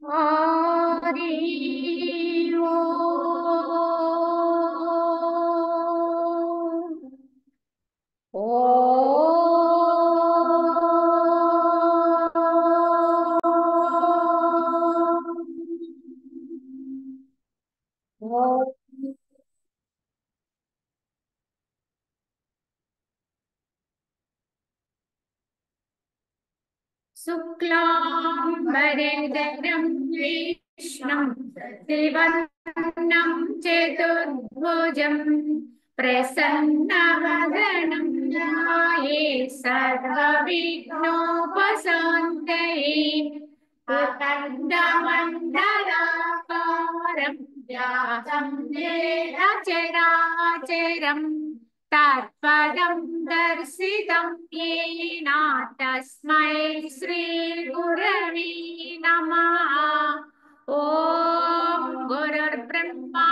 हरि शुक्लाम्बरधरं कृष्णं त्रिवर्णं चतुर्भुजं प्रसन्नवदनं ध्याये सर्वविघ्नोपशान्तये अखण्डमण्डलाकारं व्याप्तं येन चराचरम् तत्पदं दर्शितं येन तस्मै श्रीगुरवे नमः। ॐ गुरुर्ब्रह्मा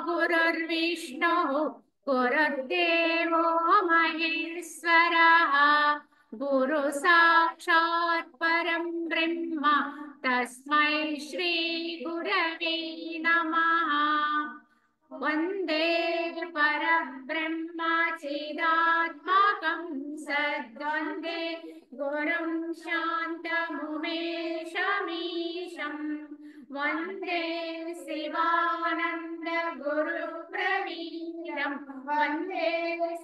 गुरुर्विष्णुः गुरुर्देवो महेश्वरः गुरुसाक्षात् परं ब्रह्म तस्मै श्रीगुरवे नमः। वन्दे परब्रह्म चिदात्मकं सद्वन्दे गुरुं शान्तमुमेशमीशं वन्दे शिवानन्द गुरुप्रवीरं वन्दे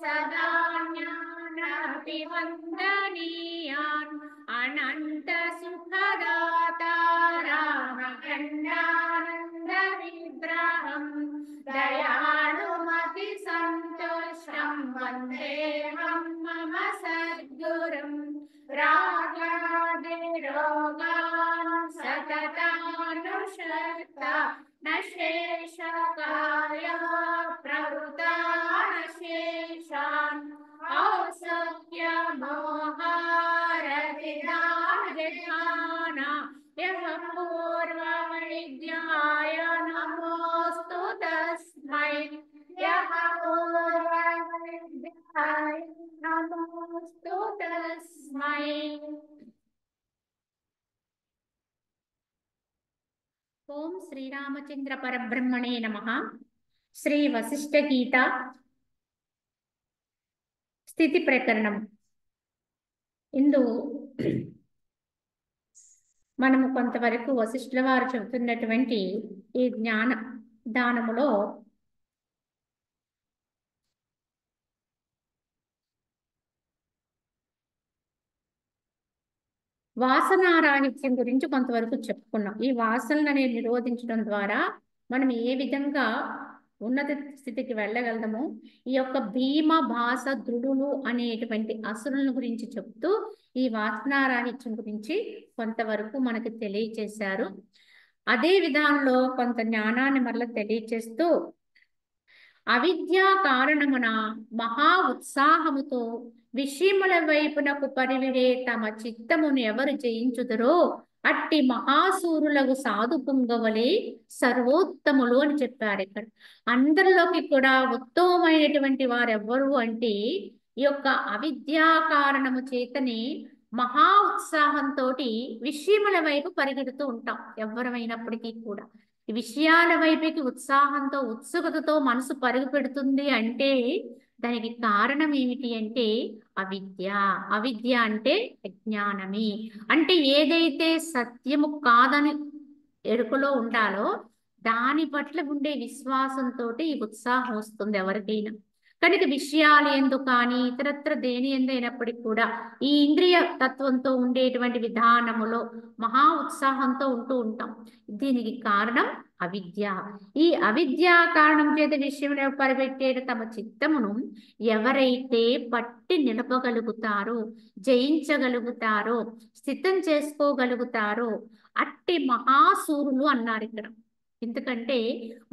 सदा ज्ञानाभिवन्दनीयान् अनन्त सुखदातारामखण्डानन्द विग्रहम् दयालुमति सन्तुष्टं वन्देऽहं मम सद्गुरुं रागादिरोगान् सततानुसर्ता न शेषकाया प्रवृता न शेषान् औसख्यमोहारतिदाना यः पूर्वविद्याय नमोऽस्तु तस्मै यः पूर्वविद्याय नमोऽस्तु तस्मै। ओम श्रीरामचंद्र परब्रह्मणे नमः। श्री वशिष्ठ गीता స్థితి ప్రకరణం ఇందు మనము కొంతవరకు వశిష్ఠుల వారు చెబుతున్నటువంటి ఈ జ్ఞాన దానములో వాసనారాహిత్యం గురించి కొంతవరకు చెప్పుకున్నాం. ఈ వాసనలని నిరోధించడం ద్వారా మనం ఏ విధంగా ఉన్నత స్థితికి వెళ్ళగలము, ఈ యొక్క భీమ భాస దృఢులు అనేటువంటి అసురులను గురించి చెప్తూ ఈ వాసనారాహిత్యం గురించి కొంతవరకు మనకు తెలియచేశారు. అదే విధానంలో కొంత జ్ఞానాన్ని మరల తెలియచేస్తూ అవిద్యా కారణమున మహా ఉత్సాహముతో విషయముల వైపునకు పరివిడే తమ చిత్తమును ఎవరు జయించుదరో అట్టి మహాసూరులకు సాధు పుంగవలే సర్వోత్తములు అని చెప్పారు. ఇక్కడ అందరిలోకి కూడా ఉత్తమమైనటువంటి వారు ఎవరు అంటే ఈ యొక్క అవిద్యా కారణము చేతనే మహా ఉత్సాహంతో విషయముల వైపు పరిగెడుతూ ఉంటాం. ఎవరమైనప్పటికీ కూడా ఈ విషయాల వైపుకి ఉత్సాహంతో ఉత్సుకతతో మనసు పరుగు పెడుతుంది అంటే దానికి కారణం ఏమిటి అంటే అవిద్య. అవిద్య అంటే అజ్ఞానమే. అంటే ఏదైతే సత్యము కాదని ఎరుకలో ఉండాలో దాని పట్ల ఉండే విశ్వాసంతో ఈ ఉత్సాహం వస్తుంది ఎవరికైనా. కనుక విషయాలు ఎందుకు కానీ ఇతరత్ర దేని ఎందైనప్పటికీ కూడా ఈ ఇంద్రియ తత్వంతో ఉండేటువంటి విధానములో మహా ఉత్సాహంతో ఉంటూ ఉంటాం. దీనికి కారణం అవిద్య. ఈ అవిద్యా కారణం చేత విషయంలో పరిపెట్టే తమ చిత్తమును ఎవరైతే పట్టి నిలపగలుగుతారో, జయించగలుగుతారో, స్థితం చేసుకోగలుగుతారో అట్టి మహాసూరులు అన్నారు ఇక్కడ. ఎందుకంటే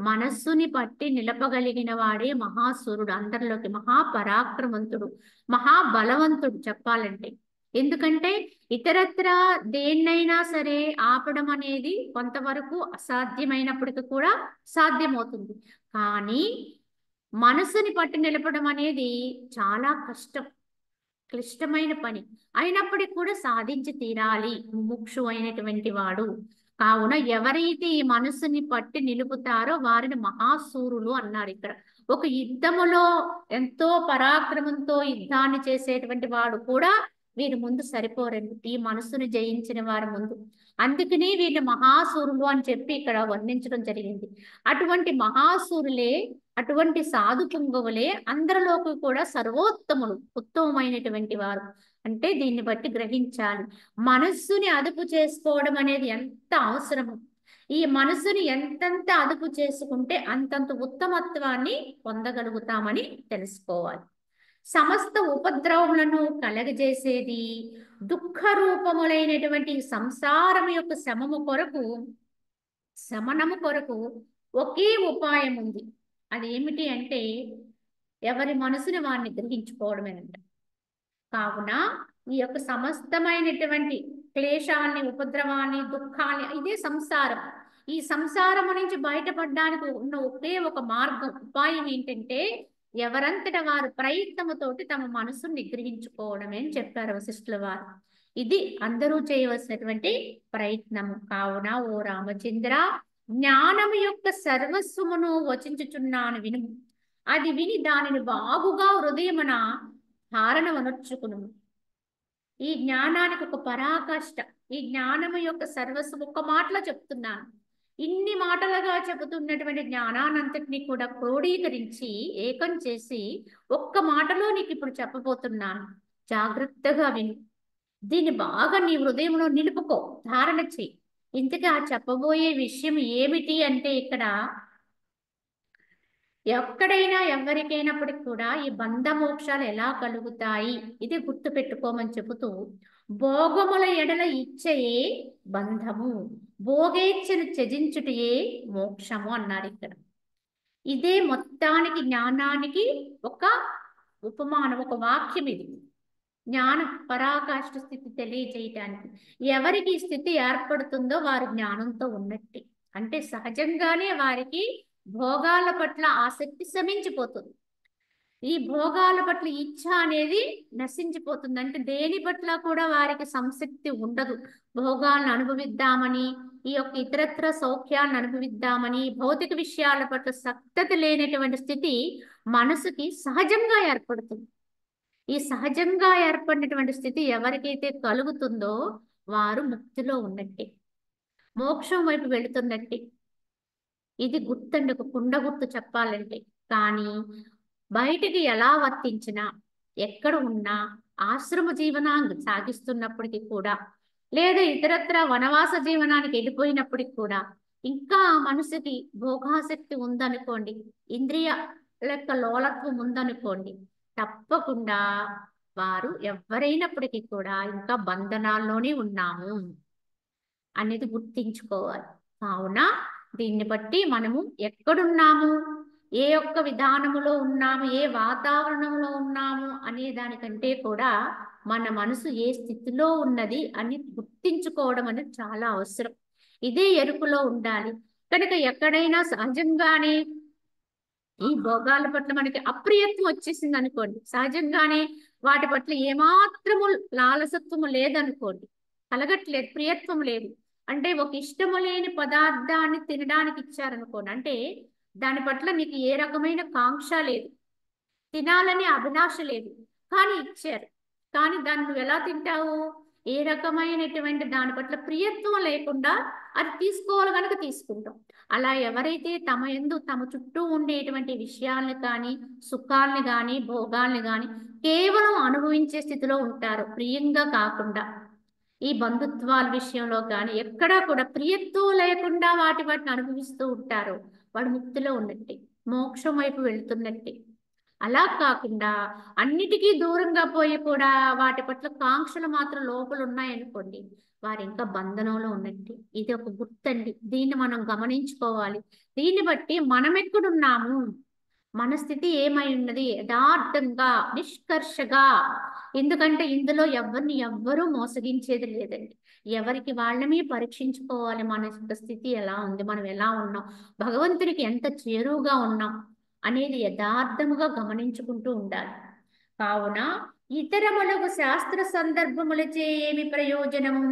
మనస్సుని పట్టి నిలపగలిగిన వాడే మహాసూరుడు, అందరిలోకి మహాపరాక్రమంతుడు, మహాబలవంతుడు చెప్పాలంటే. ఎందుకంటే ఇతరత్ర దేన్నైనా సరే ఆపడం అనేది కొంతవరకు అసాధ్యమైనప్పటికీ కూడా సాధ్యమవుతుంది. కానీ మనసుని పట్టి నిలపడం అనేది చాలా కష్టం, క్లిష్టమైన పని. అయినప్పటికీ కూడా సాధించి తీరాలి ముముక్షు అయినటువంటి వాడు. కావున ఎవరైతే ఈ మనసుని పట్టి నిలుపుతారో వారిని మహాశూరులు అన్నారు ఇక్కడ. ఒక యుద్ధములో ఎంతో పరాక్రమంతో యుద్ధాన్ని చేసేటువంటి వాడు కూడా వీరి ముందు సరిపోరండి, ఈ మనసును జయించిన వారి ముందు. అందుకని వీళ్ళు మహాశూరులు అని చెప్పి ఇక్కడ వర్ణించడం జరిగింది. అటువంటి మహాశూరులే, అటువంటి సాధు పుంగవులే అందరిలోకి కూడా సర్వోత్తములు, ఉత్తమమైనటువంటి వారు. అంటే దీన్ని బట్టి గ్రహించాలి, మనస్సుని అదుపు చేసుకోవడం అనేది ఎంత అవసరము. ఈ మనసుని ఎంతెంత అదుపు చేసుకుంటే అంతంత ఉత్తమత్వాన్ని పొందగలుగుతామని తెలుసుకోవాలి. సమస్త ఉపద్రవములను కలగజేసేది దుఃఖ రూపములైనటువంటి సంసారం యొక్క శమనము కొరకు ఒకే ఉపాయం ఉంది. అదేమిటి అంటే ఎవరి మనసుని వారిని గ్రహించుకోవడమేనంట. కావున ఈ యొక్క సమస్తమైనటువంటి క్లేశాన్ని, ఉపద్రవాన్ని, దుఃఖాన్ని, ఇదే సంసారం. ఈ సంసారము నుంచి బయటపడడానికి ఉన్న ఒకే ఒక మార్గం, ఉపాయం ఏంటంటే ఎవరంతట వారు ప్రయత్నముతోటి తమ మనసును నిగ్రహించుకోవడమే అని చెప్పారు వశిష్ఠుల వారు. ఇది అందరూ చేయవలసినటువంటి ప్రయత్నము. కావున ఓ రామచంద్ర, జ్ఞానము యొక్క సర్వస్వమును వచించుచున్నాను వినుము. అది విని దానిని బాగుగా హృదయమున ధారణవనర్చుకును. ఈ జ్ఞానానికి ఒక పరాకాష్ట, ఈ జ్ఞానము యొక్క సర్వస్వం ఒక్క మాటలో చెప్తున్నాను. ఇన్ని మాటలుగా చెబుతున్నటువంటి జ్ఞానానంతటినీ కూడా క్రోడీకరించి ఏకం చేసి ఒక్క మాటలో నీకు ఇప్పుడు చెప్పబోతున్నాను. జాగ్రత్తగా విను. దీన్ని బాగా నీ హృదయంలో నిలుపుకో, ధారణ చెయ్యి. ఇంతగా చెప్పబోయే విషయం ఏమిటి అంటే ఇక్కడ ఎక్కడైనా ఎవరికైనప్పటికి కూడా ఈ బంధ మోక్షాలు ఎలా కలుగుతాయి ఇది గుర్తు పెట్టుకోమని చెబుతూ, భోగముల ఎడల ఇచ్చయే బంధము, భోగేచ్ఛను త్యజించుటయే మోక్షము అన్నారు ఇక్కడ. ఇదే మొత్తానికి జ్ఞానానికి ఒక ఉపమానం, ఒక వాక్యం ఇది. జ్ఞాన పరాకాష్ఠ స్థితి తెలియజేయటానికి ఎవరికి ఈ స్థితి ఏర్పడుతుందో వారు జ్ఞానంతో ఉన్నట్టే. అంటే సహజంగానే వారికి భోగాల పట్ల ఆసక్తి శమించిపోతుంది. ఈ భోగాల పట్ల ఇచ్ఛ అనేది నశించిపోతుంది. అంటే దేని పట్ల కూడా వారికి సంసక్తి ఉండదు. భోగాలను అనుభవిద్దామని, ఈ యొక్క ఇతరత్ర సౌఖ్యాలను అనుభవిద్దామని, భౌతిక విషయాల పట్ల సక్తత లేనటువంటి స్థితి మనసుకి సహజంగా ఏర్పడుతుంది. ఈ సహజంగా ఏర్పడినటువంటి స్థితి ఎవరికైతే కలుగుతుందో వారు ముక్తిలో ఉన్నట్టే, మోక్షం వైపు వెళుతున్నట్టే. ఇది గుర్తండి, ఒక కుండ గుర్తు చెప్పాలంటే. కానీ బయటికి ఎలా వర్తించినా, ఎక్కడ ఉన్నా, ఆశ్రమ జీవనాన్ని సాగిస్తున్నప్పటికీ కూడా, లేదా ఇతరత్ర వనవాస జీవనానికి వెళ్ళిపోయినప్పటికి కూడా, ఇంకా మనసుకి భోగాసక్తి ఉందనుకోండి, ఇంద్రియ లెక్క లోలత్వం ఉందనుకోండి, తప్పకుండా వారు ఎవరైనప్పటికీ కూడా ఇంకా బంధనాల్లోనే ఉన్నాము అనేది గుర్తించుకోవాలి. కావున దీన్ని బట్టి మనము ఎక్కడున్నాము, ఏ ఒక్క విధానములో ఉన్నాము, ఏ వాతావరణంలో ఉన్నాము అనే దానికంటే కూడా మన మనసు ఏ స్థితిలో ఉన్నది అని గుర్తించుకోవడం అనేది చాలా అవసరం. ఇదే ఎరుకులో ఉండాలి. కనుక ఎక్కడైనా సహజంగానే ఈ భోగాల పట్ల మనకి అప్రియత్వం వచ్చేసింది అనుకోండి, సహజంగానే వాటి పట్ల ఏమాత్రము లాలసత్వము లేదనుకోండి, కలగట్లేదు, ప్రియత్వం లేదు అంటే, ఒక ఇష్టము లేని పదార్థాన్ని తినడానికి ఇచ్చారనుకోండి, అంటే దాని పట్ల నీకు ఏ రకమైన కాంక్ష లేదు, తినాలని అభిలాష లేదు, కానీ ఇచ్చారు. కానీ దాన్ని నువ్వు ఎలా తింటావు? ఏ రకమైనటువంటి దాని పట్ల ప్రియత్వం లేకుండా అది తీసుకోవాలి కనుక తీసుకుంటాం. అలా ఎవరైతే తమ యందు, తమ చుట్టూ ఉండేటువంటి విషయాల్ని కానీ, సుఖాల్ని కానీ, భోగాల్ని కానీ కేవలం అనుభవించే స్థితిలో ఉంటారు, ప్రియంగా కాకుండా, ఈ బంధుత్వాల విషయంలో కానీ ఎక్కడా కూడా ప్రియత్వం లేకుండా వాటిని అనుభవిస్తూ ఉంటారు, వాడు ముక్తిలో ఉన్నట్టే, మోక్షం వైపు వెళ్తున్నట్టే. అలా కాకుండా అన్నిటికీ దూరంగా పోయి కూడా వాటి పట్ల కాంక్షలు మాత్రం లోపల ఉన్నాయనుకోండి, వారు ఇంకా బంధనంలో ఉన్నట్టు. ఇది ఒక గుర్తండి, దీన్ని మనం గమనించుకోవాలి. దీన్ని బట్టి మనం ఎక్కడున్నాము, మన స్థితి ఏమై ఉన్నది యథార్థంగా, నిష్కర్షగా. ఎందుకంటే ఇందులో ఎవరిని ఎవ్వరూ మోసగించేది లేదండి. ఎవరికి వాళ్ళమే పరీక్షించుకోవాలి, మన యొక్క స్థితి ఎలా ఉంది, మనం ఎలా ఉన్నాం, భగవంతునికి ఎంత చేరువుగా ఉన్నాం అనేది యథార్థముగా గమనించుకుంటూ ఉండాలి. కావున ఇతరములకు శాస్త్ర సందర్భములచే ఏమి ప్రయోజనము?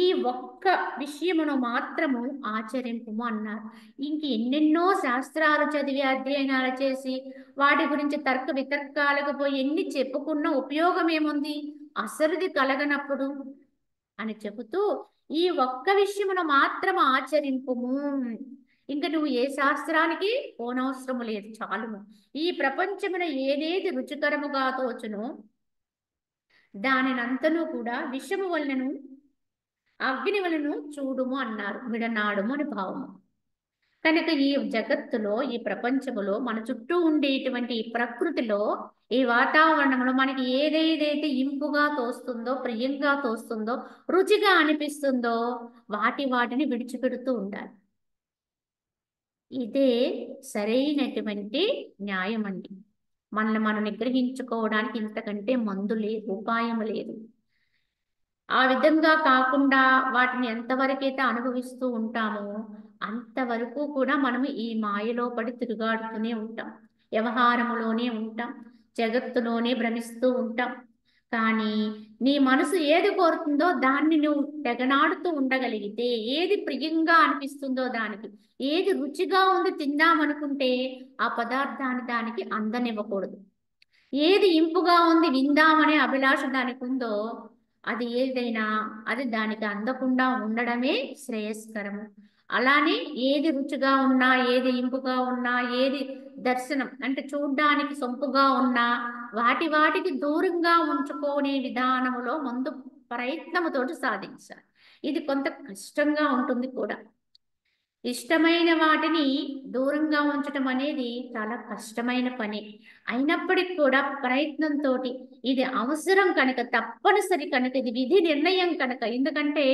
ఈ ఒక్క విషయమును మాత్రము ఆచరింపుము అన్నారు. ఇంక ఎన్నెన్నో శాస్త్రాలు చదివి అధ్యయనాలు చేసి వాటి గురించి తర్క వితర్కాలకు పోయి ఎన్ని చెప్పుకున్న ఉపయోగం ఏముంది? అసలుది కలగనప్పుడు అని చెబుతూ ఈ ఒక్క విషయమును మాత్రం ఆచరింపుము. ఇంక నువ్వు ఏ శాస్త్రానికి పోనవసరము లేదు, చాలుము. ఈ ప్రపంచమున ఏదేది రుచికరముగా తోచునో దానినంతను కూడా విషము వలనను అగ్ని వలన చూడుము అన్నారు. విడనాడుము అని భావము. కనుక ఈ జగత్తులో, ఈ ప్రపంచములో, మన చుట్టూ ఉండేటువంటి ఈ ప్రకృతిలో, ఈ వాతావరణంలో మనకి ఏదేదైతే ఇంపుగా తోస్తుందో, ప్రియంగా తోస్తుందో, రుచిగా అనిపిస్తుందో వాటిని విడిచిపెడుతూ ఉండాలి. ఇదే సరైనటువంటి న్యాయం అండి. మనల్ని మనం నిగ్రహించుకోవడానికి ఇంతకంటే మందు లేదు, ఉపాయం లేదు. ఆ విధంగా కాకుండా వాటిని ఎంతవరకైతే అనుభవిస్తూ ఉంటామో అంతవరకు కూడా మనము ఈ మాయలో పడి తిరుగాడుతూనే ఉంటాం, వ్యవహారములోనే ఉంటాం, జగత్తులోనే భ్రమిస్తూ ఉంటాం. కానీ నీ మనసు ఏది కోరుతుందో దాన్ని నువ్వు తెగనాడుతూ ఉండగలిగితే, ఏది ప్రియంగా అనిపిస్తుందో దానికి, ఏది రుచిగా ఉంది తిందామనుకుంటే ఆ పదార్థాన్ని దానికి అందనివ్వకూడదు. ఏది ఇంపుగా ఉంది విందామనే అభిలాష దానికి ఉందో అది ఏదైనా అది దానికి అందకుండా ఉండడమే శ్రేయస్కరము. అలానే ఏది రుచిగా ఉన్నా, ఏది ఇంపుగా ఉన్నా, ఏది దర్శనం అంటే చూడ్డానికి సొంపుగా ఉన్నా వాటికి దూరంగా ఉంచుకునే విధానములో ముందు ప్రయత్నముతోటి సాధించాలి. ఇది కొంత కష్టంగా ఉంటుంది కూడా. ఇష్టమైన వాటిని దూరంగా ఉంచడం అనేది చాలా కష్టమైన పని. అయినప్పటికీ కూడా ప్రయత్నంతో ఇది అవసరం కనుక, తప్పనిసరి కనుక, ఇది విధి నిర్ణయం కనుక. ఎందుకంటే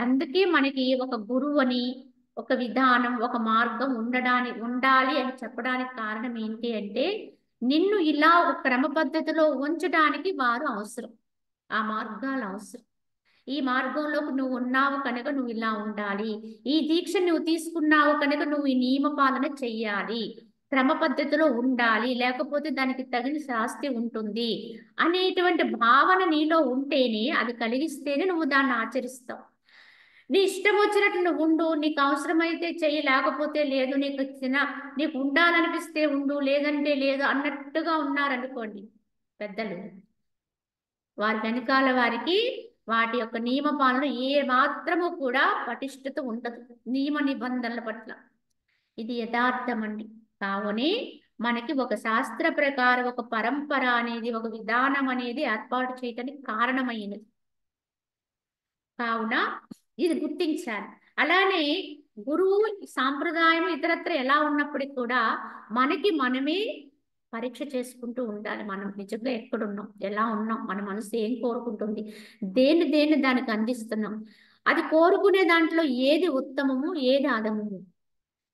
అందుకే మనకి ఒక గురువు అని, ఒక విధానం, ఒక మార్గం ఉండాలి అని చెప్పడానికి కారణం ఏంటి అంటే, నిన్ను ఇలా ఒక క్రమ పద్ధతిలో ఉంచడానికి వారు అవసరం, ఆ మార్గాలు అవసరం. ఈ మార్గంలోకి నువ్వు ఉన్నావు కనుక నువ్వు ఇలా ఉండాలి, ఈ దీక్ష నువ్వు తీసుకున్నావు కనుక నువ్వు ఈ నియమ పాలన చెయ్యాలి, క్రమ పద్ధతిలో ఉండాలి, లేకపోతే దానికి తగిన శాస్తి ఉంటుంది అనేటువంటి భావన నీలో ఉంటేనే, అది కలిగిస్తేనే నువ్వు దాన్ని ఆచరిస్తావు. నీ ఇష్టం వచ్చినట్టు నువ్వు ఉండు, నీకు అవసరమైతే చెయ్యి, లేకపోతే లేదు, నీకు ఉండాలనిపిస్తే ఉండు, లేదంటే లేదు అన్నట్టుగా ఉన్నారనుకోండి పెద్దలు, వారి వెనకాల వారికి వాటి యొక్క నియమ పాలన ఏ మాత్రము కూడా పటిష్టత ఉండదు, నియమ నిబంధనల పట్ల. ఇది యథార్థం అండి. కావునే మనకి ఒక శాస్త్ర ప్రకారం ఒక పరంపర అనేది, ఒక విధానం అనేది ఏర్పాటు చేయడానికి కారణమైనది. కావున ఇది గుర్తించాలి. అలానే గురువు సాంప్రదాయం ఇతరత్ర ఎలా ఉన్నప్పటికీ కూడా మనకి మనమే పరీక్ష చేసుకుంటూ ఉండాలి. మనం నిజంగా ఎక్కడున్నాం, ఎలా ఉన్నాం, మన మనసు ఏం కోరుకుంటుంది, దేన్ని దానికి అందిస్తున్నాం, అది కోరుకునే దాంట్లో ఏది ఉత్తమము, ఏది అధమము.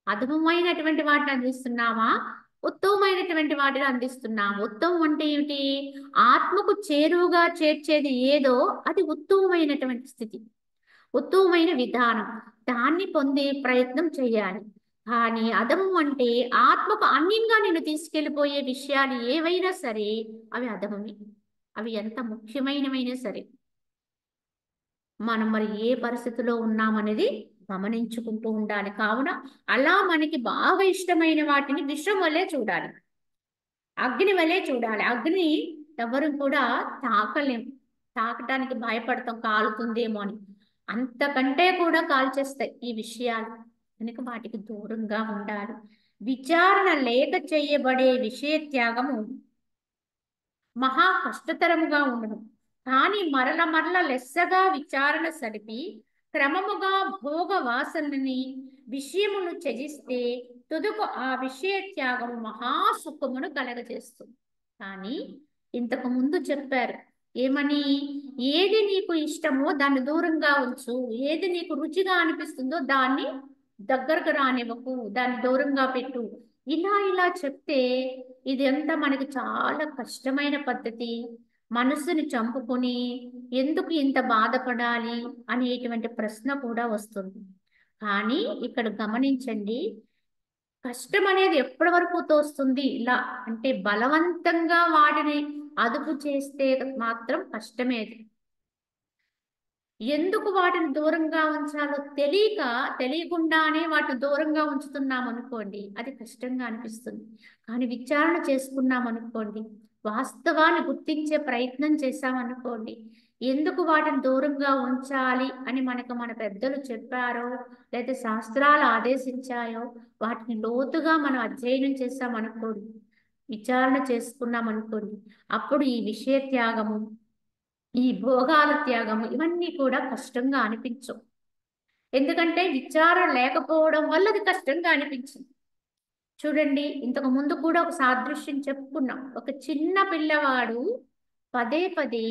అధమమైనటువంటి వాటిని అందిస్తున్నామా, ఉత్తమమైనటువంటి వాటిని అందిస్తున్నాము. ఉత్తమం అంటే ఏమిటి? ఆత్మకు చేరువుగా చేర్చేది ఏదో అది ఉత్తమమైనటువంటి స్థితి, ఉత్తమమైన విధానం, దాన్ని పొందే ప్రయత్నం చేయాలి. కానీ అధమం అంటే ఆత్మకు అన్యంగా నేను తీసుకెళ్ళిపోయే విషయాలు ఏవైనా సరే అవి అధమమే. అవి ఎంత ముఖ్యమైనవైనా సరే మనం మరి ఏ పరిస్థితిలో ఉన్నామనేది గమనించుకుంటూ ఉండాలి. కావున అలా మనకి బాగా ఇష్టమైన వాటిని విషం వల్లే చూడాలి, అగ్ని వలె చూడాలి. అగ్ని ఎవరు కూడా తాకలేం, తాకటానికి భయపడతాం కాలుతుందేమో అని. అంతకంటే కూడా కాల్చేస్తాయి ఈ విషయాలు. కనుక వాటికి దూరంగా ఉండాలి. విచారణ లేక చేయబడే విషయ త్యాగము మహా కష్టతరముగా ఉండదు. కానీ మరల లెస్సగా విచారణ సరిపి క్రమముగా భోగ వాసనని విషయమును త్యజిస్తే తుదకు ఆ విషయ త్యాగము మహాసుఖమును కలగజేస్తుంది. కానీ ఇంతకు ముందు చెప్పారు ఏమని? ఏది నీకు ఇష్టమో దాన్ని దూరంగా ఉంచు, ఏది నీకు రుచిగా అనిపిస్తుందో దాన్ని దగ్గరకు రానివ్వకు, దాన్ని దూరంగా పెట్టు. ఇలా చెప్తే ఇది అంతా మనకి చాలా కష్టమైన పద్ధతి. మనసుని చంపుకొని ఎందుకు ఇంత బాధపడాలి అనేటువంటి ప్రశ్న కూడా వస్తుంది. కానీ ఇక్కడ గమనించండి, కష్టం అనేది ఎప్పటి వరకు తోస్తుంది? ఇలా అంటే బలవంతంగా వాటిని అదుపు చేస్తే మాత్రం కష్టమేది. ఎందుకు వాటిని దూరంగా ఉంచాలో తెలియకుండానే వాటిని దూరంగా ఉంచుతున్నాం అనుకోండి, అది కష్టంగా అనిపిస్తుంది. కానీ విచారణ చేసుకున్నాం అనుకోండి, వాస్తవాన్ని గుర్తించే ప్రయత్నం చేశామనుకోండి, ఎందుకు వాటిని దూరంగా ఉంచాలి అని మనకు మన పెద్దలు చెప్పారో, లేదా శాస్త్రాలు ఆదేశించాయో, వాటిని లోతుగా మనం అధ్యయనం చేశామనుకోండి, విచారణ చేసుకున్నాం అనుకోండి, అప్పుడు ఈ విషయ త్యాగము, ఈ భోగాల త్యాగము ఇవన్నీ కూడా కష్టంగా అనిపించవు. ఎందుకంటే విచారణ లేకపోవడం వల్ల అది కష్టంగా అనిపించింది. చూడండి, ఇంతకు ముందు కూడా ఒక సాదృశ్యం చెప్పుకున్నాం. ఒక చిన్న పిల్లవాడు పదే పదే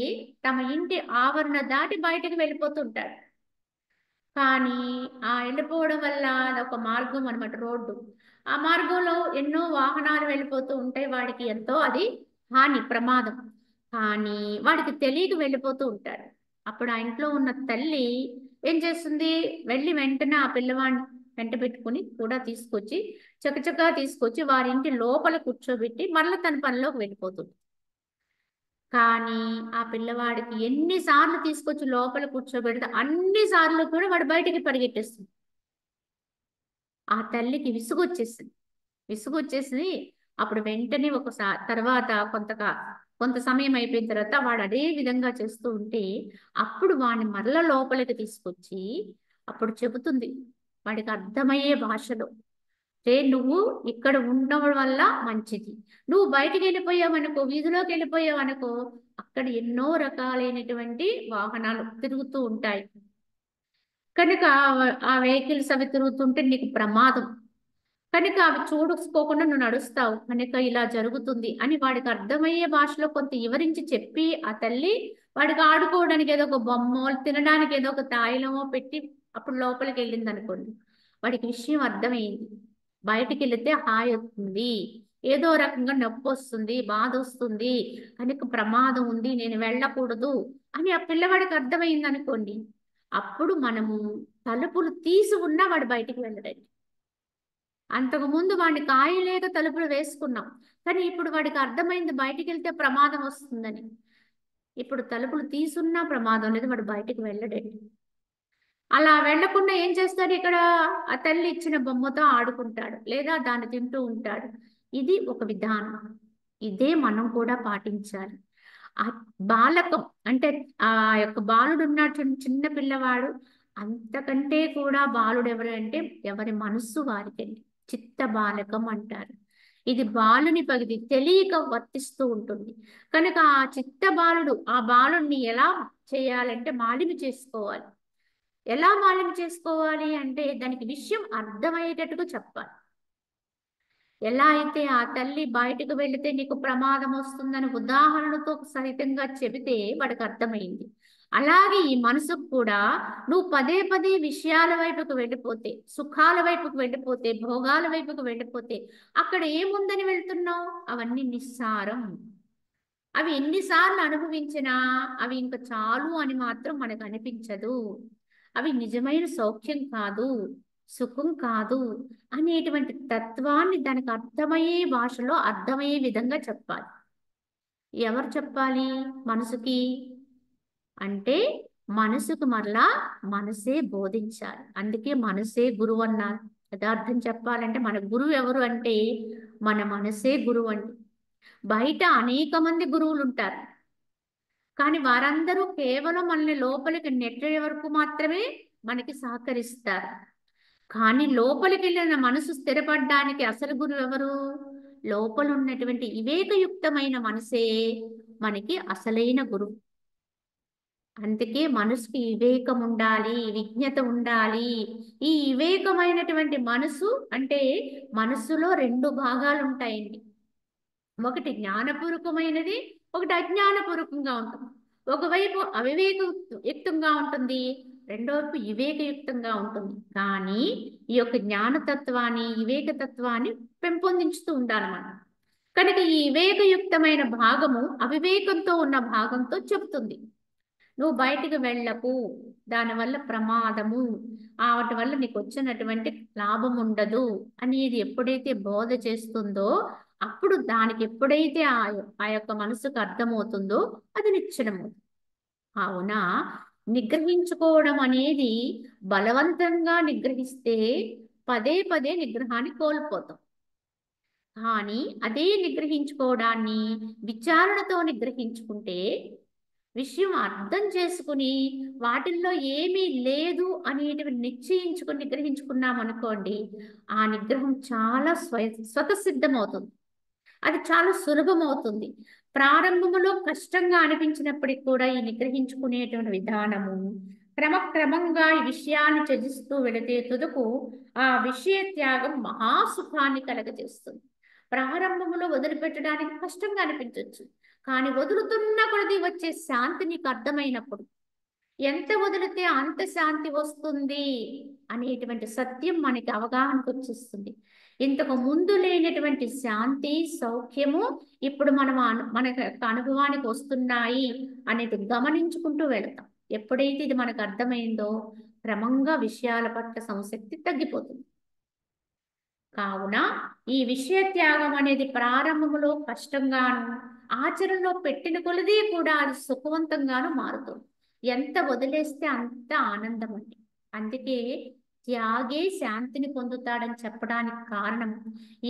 తమ ఇంటి ఆవరణ దాటి బయటకు వెళ్ళిపోతుంటాడు. కానీ ఆ వెళ్ళిపోవడం వల్ల అదొక మార్గం అనమాట, రోడ్డు. ఆ మార్గంలో ఎన్నో వాహనాలు వెళ్ళిపోతూ ఉంటాయి. వాడికి ఎంతో అది హాని, ప్రమాదం. కానీ వాడికి తెలియక వెళ్ళిపోతూ ఉంటాడు. అప్పుడు ఆ ఇంట్లో ఉన్న తల్లి ఏం చేస్తుంది? వెళ్ళి వెంటనే ఆ పిల్లవాడిని వెంట పెట్టుకుని కూడా తీసుకొచ్చి, చకచకా తీసుకొచ్చి వారింటి లోపల కూర్చోబెట్టి మళ్ళీ తన పనిలోకి వెళ్ళిపోతుంది. కానీ ఆ పిల్లవాడికి ఎన్నిసార్లు తీసుకొచ్చి లోపల కూర్చోబెడితే అన్ని సార్లు కూడా వాడు బయటికి పరిగెట్టేస్తుంది. ఆ తల్లికి విసుగొచ్చేసింది. విసుగొచ్చేసి అప్పుడు వెంటనే ఒకసారి తర్వాత కొంత సమయం అయిపోయిన తర్వాత వాడు అదే విధంగా చేస్తూ ఉంటే, అప్పుడు వాడిని మరల లోపలికి తీసుకొచ్చి అప్పుడు చెబుతుంది వాడికి అర్థమయ్యే భాషలో, రే నువ్వు ఇక్కడ ఉండడం వల్ల మంచిది, నువ్వు బయటికి వెళ్ళిపోయావనుకో, వీధిలోకి వెళ్ళిపోయావనుకో, అక్కడ ఎన్నో రకాలైనటువంటి వాహనాలు తిరుగుతూ ఉంటాయి కనుక ఆ వెహికల్స్ అవి తిరుగుతుంటే నీకు ప్రమాదం కనుక అవి చూడుకోకుండా నువ్వు నడుస్తావు కనుక ఇలా జరుగుతుంది అని వాడికి అర్థమయ్యే భాషలో కొంత వివరించి చెప్పి, ఆ తల్లి వాడికి ఆడుకోవడానికి ఏదో ఒక బొమ్మో, తినడానికి ఏదో ఒక తాయిలమో పెట్టి అప్పుడు లోపలికి వెళ్ళింది అనుకోండి, వాడికి విషయం అర్థమైంది. బయటికి వెళితే హాయి వస్తుంది, ఏదో రకంగా నొప్పి వస్తుంది, బాధ వస్తుంది, కనుక ప్రమాదం ఉంది, నేను వెళ్ళకూడదు అని ఆ పిల్లవాడికి అర్థమైంది అనుకోండి, అప్పుడు మనము తలుపులు తీసి ఉన్నా వాడు బయటికి వెళ్ళడండి. అంతకు ముందు వాడిని కాయలేక తలుపులు వేసుకున్నాం, కానీ ఇప్పుడు వాడికి అర్థమైంది బయటికి వెళ్తే ప్రమాదం వస్తుందని. ఇప్పుడు తలుపులు తీసున్నా ప్రమాదం లేదు, వాడు బయటికి వెళ్ళడండి. అలా వెళ్లకుండా ఏం చేస్తాడు? ఇక్కడ ఆ తల్లి ఇచ్చిన బొమ్మతో ఆడుకుంటాడు, లేదా దాన్ని తింటూ ఉంటాడు. ఇది ఒక విధానం. ఇదే మనం కూడా పాటించాలి. ఆ బాలకం అంటే ఆ యొక్క బాలుడు ఉన్నాడు, చిన్న పిల్లవాడు, అంతకంటే కూడా బాలుడు ఎవరు అంటే ఎవరి మనస్సు వారికండి. చిత్త బాలకం అంటారు. ఇది బాలుని పగిది తెలియక వర్తిస్తూ ఉంటుంది. కనుక ఆ చిత్త బాలుడు ఆ బాలుడిని ఎలా చేయాలంటే మాలిమి చేసుకోవాలి. ఎలా మాలిమి చేసుకోవాలి అంటే దానికి విషయం అర్థమయ్యేటట్టుగా చెప్పాలి. ఎలా అయితే ఆ తల్లి బయటకు వెళితే నీకు ప్రమాదం వస్తుందని ఉదాహరణతో సహితంగా చెబితే వాడికి అర్థమైంది, అలాగే ఈ మనసుకు కూడా నువ్వు పదే పదే విషయాల వైపుకు వెళ్ళిపోతే, సుఖాల వైపుకు వెళ్ళిపోతే, భోగాల వైపుకు వెళ్ళిపోతే అక్కడ ఏముందని వెళ్తున్నావు? అవన్నీ నిస్సారం. అవి ఎన్నిసార్లు అనుభవించినా అవి ఇంకా చాలు అని మాత్రం మనకు అనిపించదు. అవి నిజమైన సౌఖ్యం కాదు, సుఖం కాదు అనేటువంటి తత్వాన్ని దానికి అర్థమయ్యే భాషలో అర్థమయ్యే విధంగా చెప్పాలి. ఎవరు చెప్పాలి? మనసుకి. అంటే మనసుకు మరలా మనసే బోధించాలి. అందుకే మనసే గురువు అన్నారు. యథార్థం చెప్పాలంటే మన గురువు ఎవరు అంటే మన మనసే గురువు అండి. బయట అనేక మంది గురువులు ఉంటారు, కానీ వారందరూ కేవలం మనల్ని లోపలికి నెట్టే వరకు మాత్రమే మనకి సహకరిస్తారు. కానీ లోపలికి వెళ్ళిన మనసు స్థిరపడడానికి అసలు గురువు ఎవరు? లోపల ఉన్నటువంటి వివేకయుక్తమైన మనసే మనకి అసలైన గురువు. అందుకే మనసుకి వివేకం ఉండాలి, విజ్ఞత ఉండాలి. ఈ వివేకమైనటువంటి మనసు అంటే మనసులో రెండు భాగాలు ఉంటాయండి. ఒకటి జ్ఞానపూర్వకమైనది, ఒకటి అజ్ఞానపూర్వకంగా ఉంటుంది. ఒకవైపు అవివేకయుక్తంగా ఉంటుంది, రెండో వైపు వివేకయుక్తంగా ఉంటుంది. కానీ ఈ యొక్క జ్ఞానతత్వాన్ని, వివేకతత్వాన్ని పెంపొందించుతూ ఉండాలన్నమాట. కనుక ఈ వివేకయుక్తమైన భాగము అవివేకంతో ఉన్న భాగంతో చెప్తుంది, నువ్వు బయటికి వెళ్ళకు, దానివల్ల ప్రమాదము, వాటి వల్ల నీకు వచ్చినటువంటి లాభం ఉండదు అనేది ఎప్పుడైతే బోధ చేస్తుందో, అప్పుడు దానికి ఎప్పుడైతే ఆ యొక్క మనసుకు అర్థమవుతుందో అది నిశ్చలమవుతుంది. అవునా, నిగ్రహించుకోవడం అనేది బలవంతంగా నిగ్రహిస్తే పదే పదే నిగ్రహాన్ని కోల్పోతాం. కానీ అదే నిగ్రహించుకోవడాన్ని విచారణతో నిగ్రహించుకుంటే, విషయం అర్థం చేసుకుని వాటిల్లో ఏమీ లేదు అనేటివి నిశ్చయించుకుని నిగ్రహించుకున్నాం అనుకోండి, ఆ నిగ్రహం చాలా స్వతసిద్ధమవుతుంది. అది చాలా సులభమవుతుంది. ప్రారంభములో కష్టంగా అనిపించినప్పటికీ కూడా ఈ నిగ్రహించుకునేటువంటి విధానము క్రమక్రమంగా ఈ విషయాన్ని త్యజిస్తూ వెళితే తుదకు ఆ విషయ త్యాగం మహాసుఖాన్ని కలగజేస్తుంది. ప్రారంభములో వదిలిపెట్టడానికి కష్టంగా అనిపించవచ్చు, కానీ వదులుతున్న కొలది వచ్చే శాంతి నీకు అర్థమైనప్పుడు, ఎంత వదిలితే అంత శాంతి వస్తుంది అనేటువంటి సత్యం మనకి అవగాహనకు వచ్చేస్తుంది. ఇంతకు ముందు లేనటువంటి శాంతి సౌఖ్యము ఇప్పుడు మనం మన యొక్క అనుభవానికి వస్తున్నాయి అనేది గమనించుకుంటూ వెళతాం. ఎప్పుడైతే ఇది మనకు అర్థమైందో క్రమంగా విషయాల పట్ల సంశక్తి తగ్గిపోతుంది. కావున ఈ విషయ త్యాగం అనేది ప్రారంభంలో కష్టంగాను, ఆచరణలో పెట్టిన కొలది కూడా అది సుఖవంతంగాను మారుతుంది. ఎంత వదిలేస్తే అంత ఆనందం అండి. అందుకే త్యాగే శాంతిని పొందుతాడని చెప్పడానికి కారణం,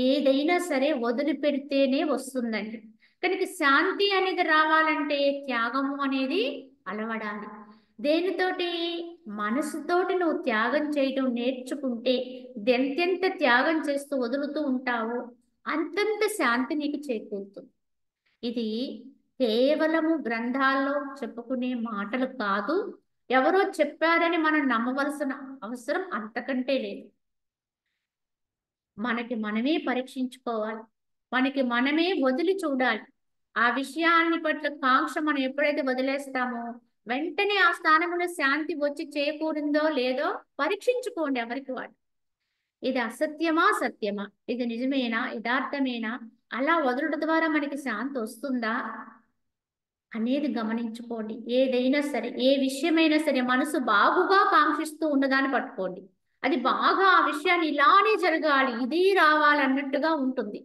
ఏదైనా సరే వదిలిపెడితేనే వస్తుందండి. కనుక శాంతి అనేది రావాలంటే త్యాగము అనేది అలవడాలి. దేనితోటి? మనసుతోటి నువ్వు త్యాగం చేయడం నేర్చుకుంటే, ఎంతెంత త్యాగం చేస్తూ వదులుతూ ఉంటావో అంతంత శాంతి నీకు చేకూరుతుంది. ఇది కేవలము గ్రంథాల్లో చెప్పుకునే మాటలు కాదు. ఎవరో చెప్పారని మనం నమ్మవలసిన అవసరం అంతకంటే లేదు. మనకి మనమే పరీక్షించుకోవాలి. మనకి మనమే వదిలి చూడాలి. ఆ విషయాన్ని పట్ల కాంక్ష మనం ఎప్పుడైతే వదిలేస్తామో వెంటనే ఆ స్థానంలో శాంతి వచ్చి చేకూరిందో లేదో పరీక్షించుకోండి ఎవరికి వాడు. ఇది అసత్యమా సత్యమా, ఇది నిజమేనా యథార్థమేనా, అలా వదలడం ద్వారా మనకి శాంతి వస్తుందా అనేది గమనించుకోండి. ఏదైనా సరే, ఏ విషయమైనా సరే మనసు బాగుగా కాంక్షిస్తూ ఉన్నదాన్ని పట్టుకోండి. అది బాగా ఆ విషయాన్ని ఇలానే జరగాలి, ఇది రావాలన్నట్టుగా ఉంటుంది.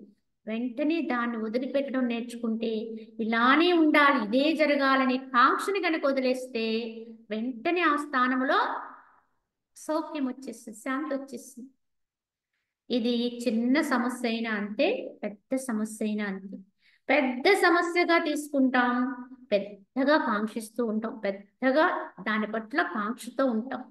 వెంటనే దాన్ని వదిలిపెట్టడం నేర్చుకుంటే, ఇలానే ఉండాలి, ఇదే జరగాలని కాంక్షని కనుక వదిలేస్తే వెంటనే ఆ స్థానంలో సౌఖ్యం వచ్చేస్తుంది, శాంతి వచ్చేస్తుంది. ఇది చిన్న సమస్య అయినా అంతే, పెద్ద సమస్య అయినా అంతే. పెద్ద సమస్యగా తీసుకుంటాం, పెద్దగా కాంక్షిస్తూ ఉంటాం, పెద్దగా దాని పట్ల కాంక్షతో ఉంటాం.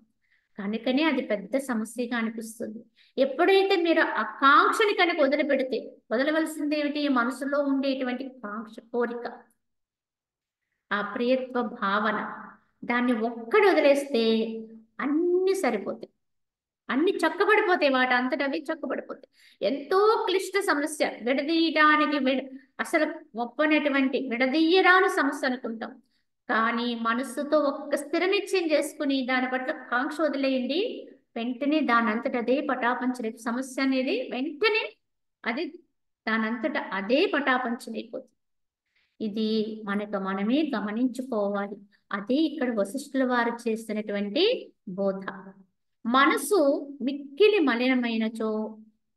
కనుకనే అది పెద్ద సమస్యగా అనిపిస్తుంది. ఎప్పుడైతే మీరు ఆ కాంక్షని కనుక వదిలిపెడితే, వదలవలసింది ఏమిటి? మనసులో ఉండేటువంటి కాంక్ష, కోరిక, ఆ ప్రియత్వ భావన, దాన్ని ఒక్కటి వదిలేస్తే అన్ని సరిపోతాయి, అన్ని చక్కబడిపోతాయి, వాటి అంతట అవి చక్కబడిపోతాయి. ఎంతో క్లిష్ట సమస్య, విడదీయడానికి అసలు ఒప్పనటువంటి విడదీయరాని సమస్య అనుకుంటాం. కానీ మనస్సుతో ఒక్క స్థిర నిశ్చయం చేసుకుని దాని పట్ల కాంక్ష వదిలేయండి, వెంటనే దాని అంతట అదే పటాపంచలే సమస్య అనేది వెంటనే అది దానంతట అదే పటాపంచలైపోతుంది. ఇది మనకు మనమే గమనించుకోవాలి. అదే ఇక్కడ వశిష్ఠుల వారు చేస్తున్నటువంటి బోధ. మనసు మిక్కిలి మలినమైనచో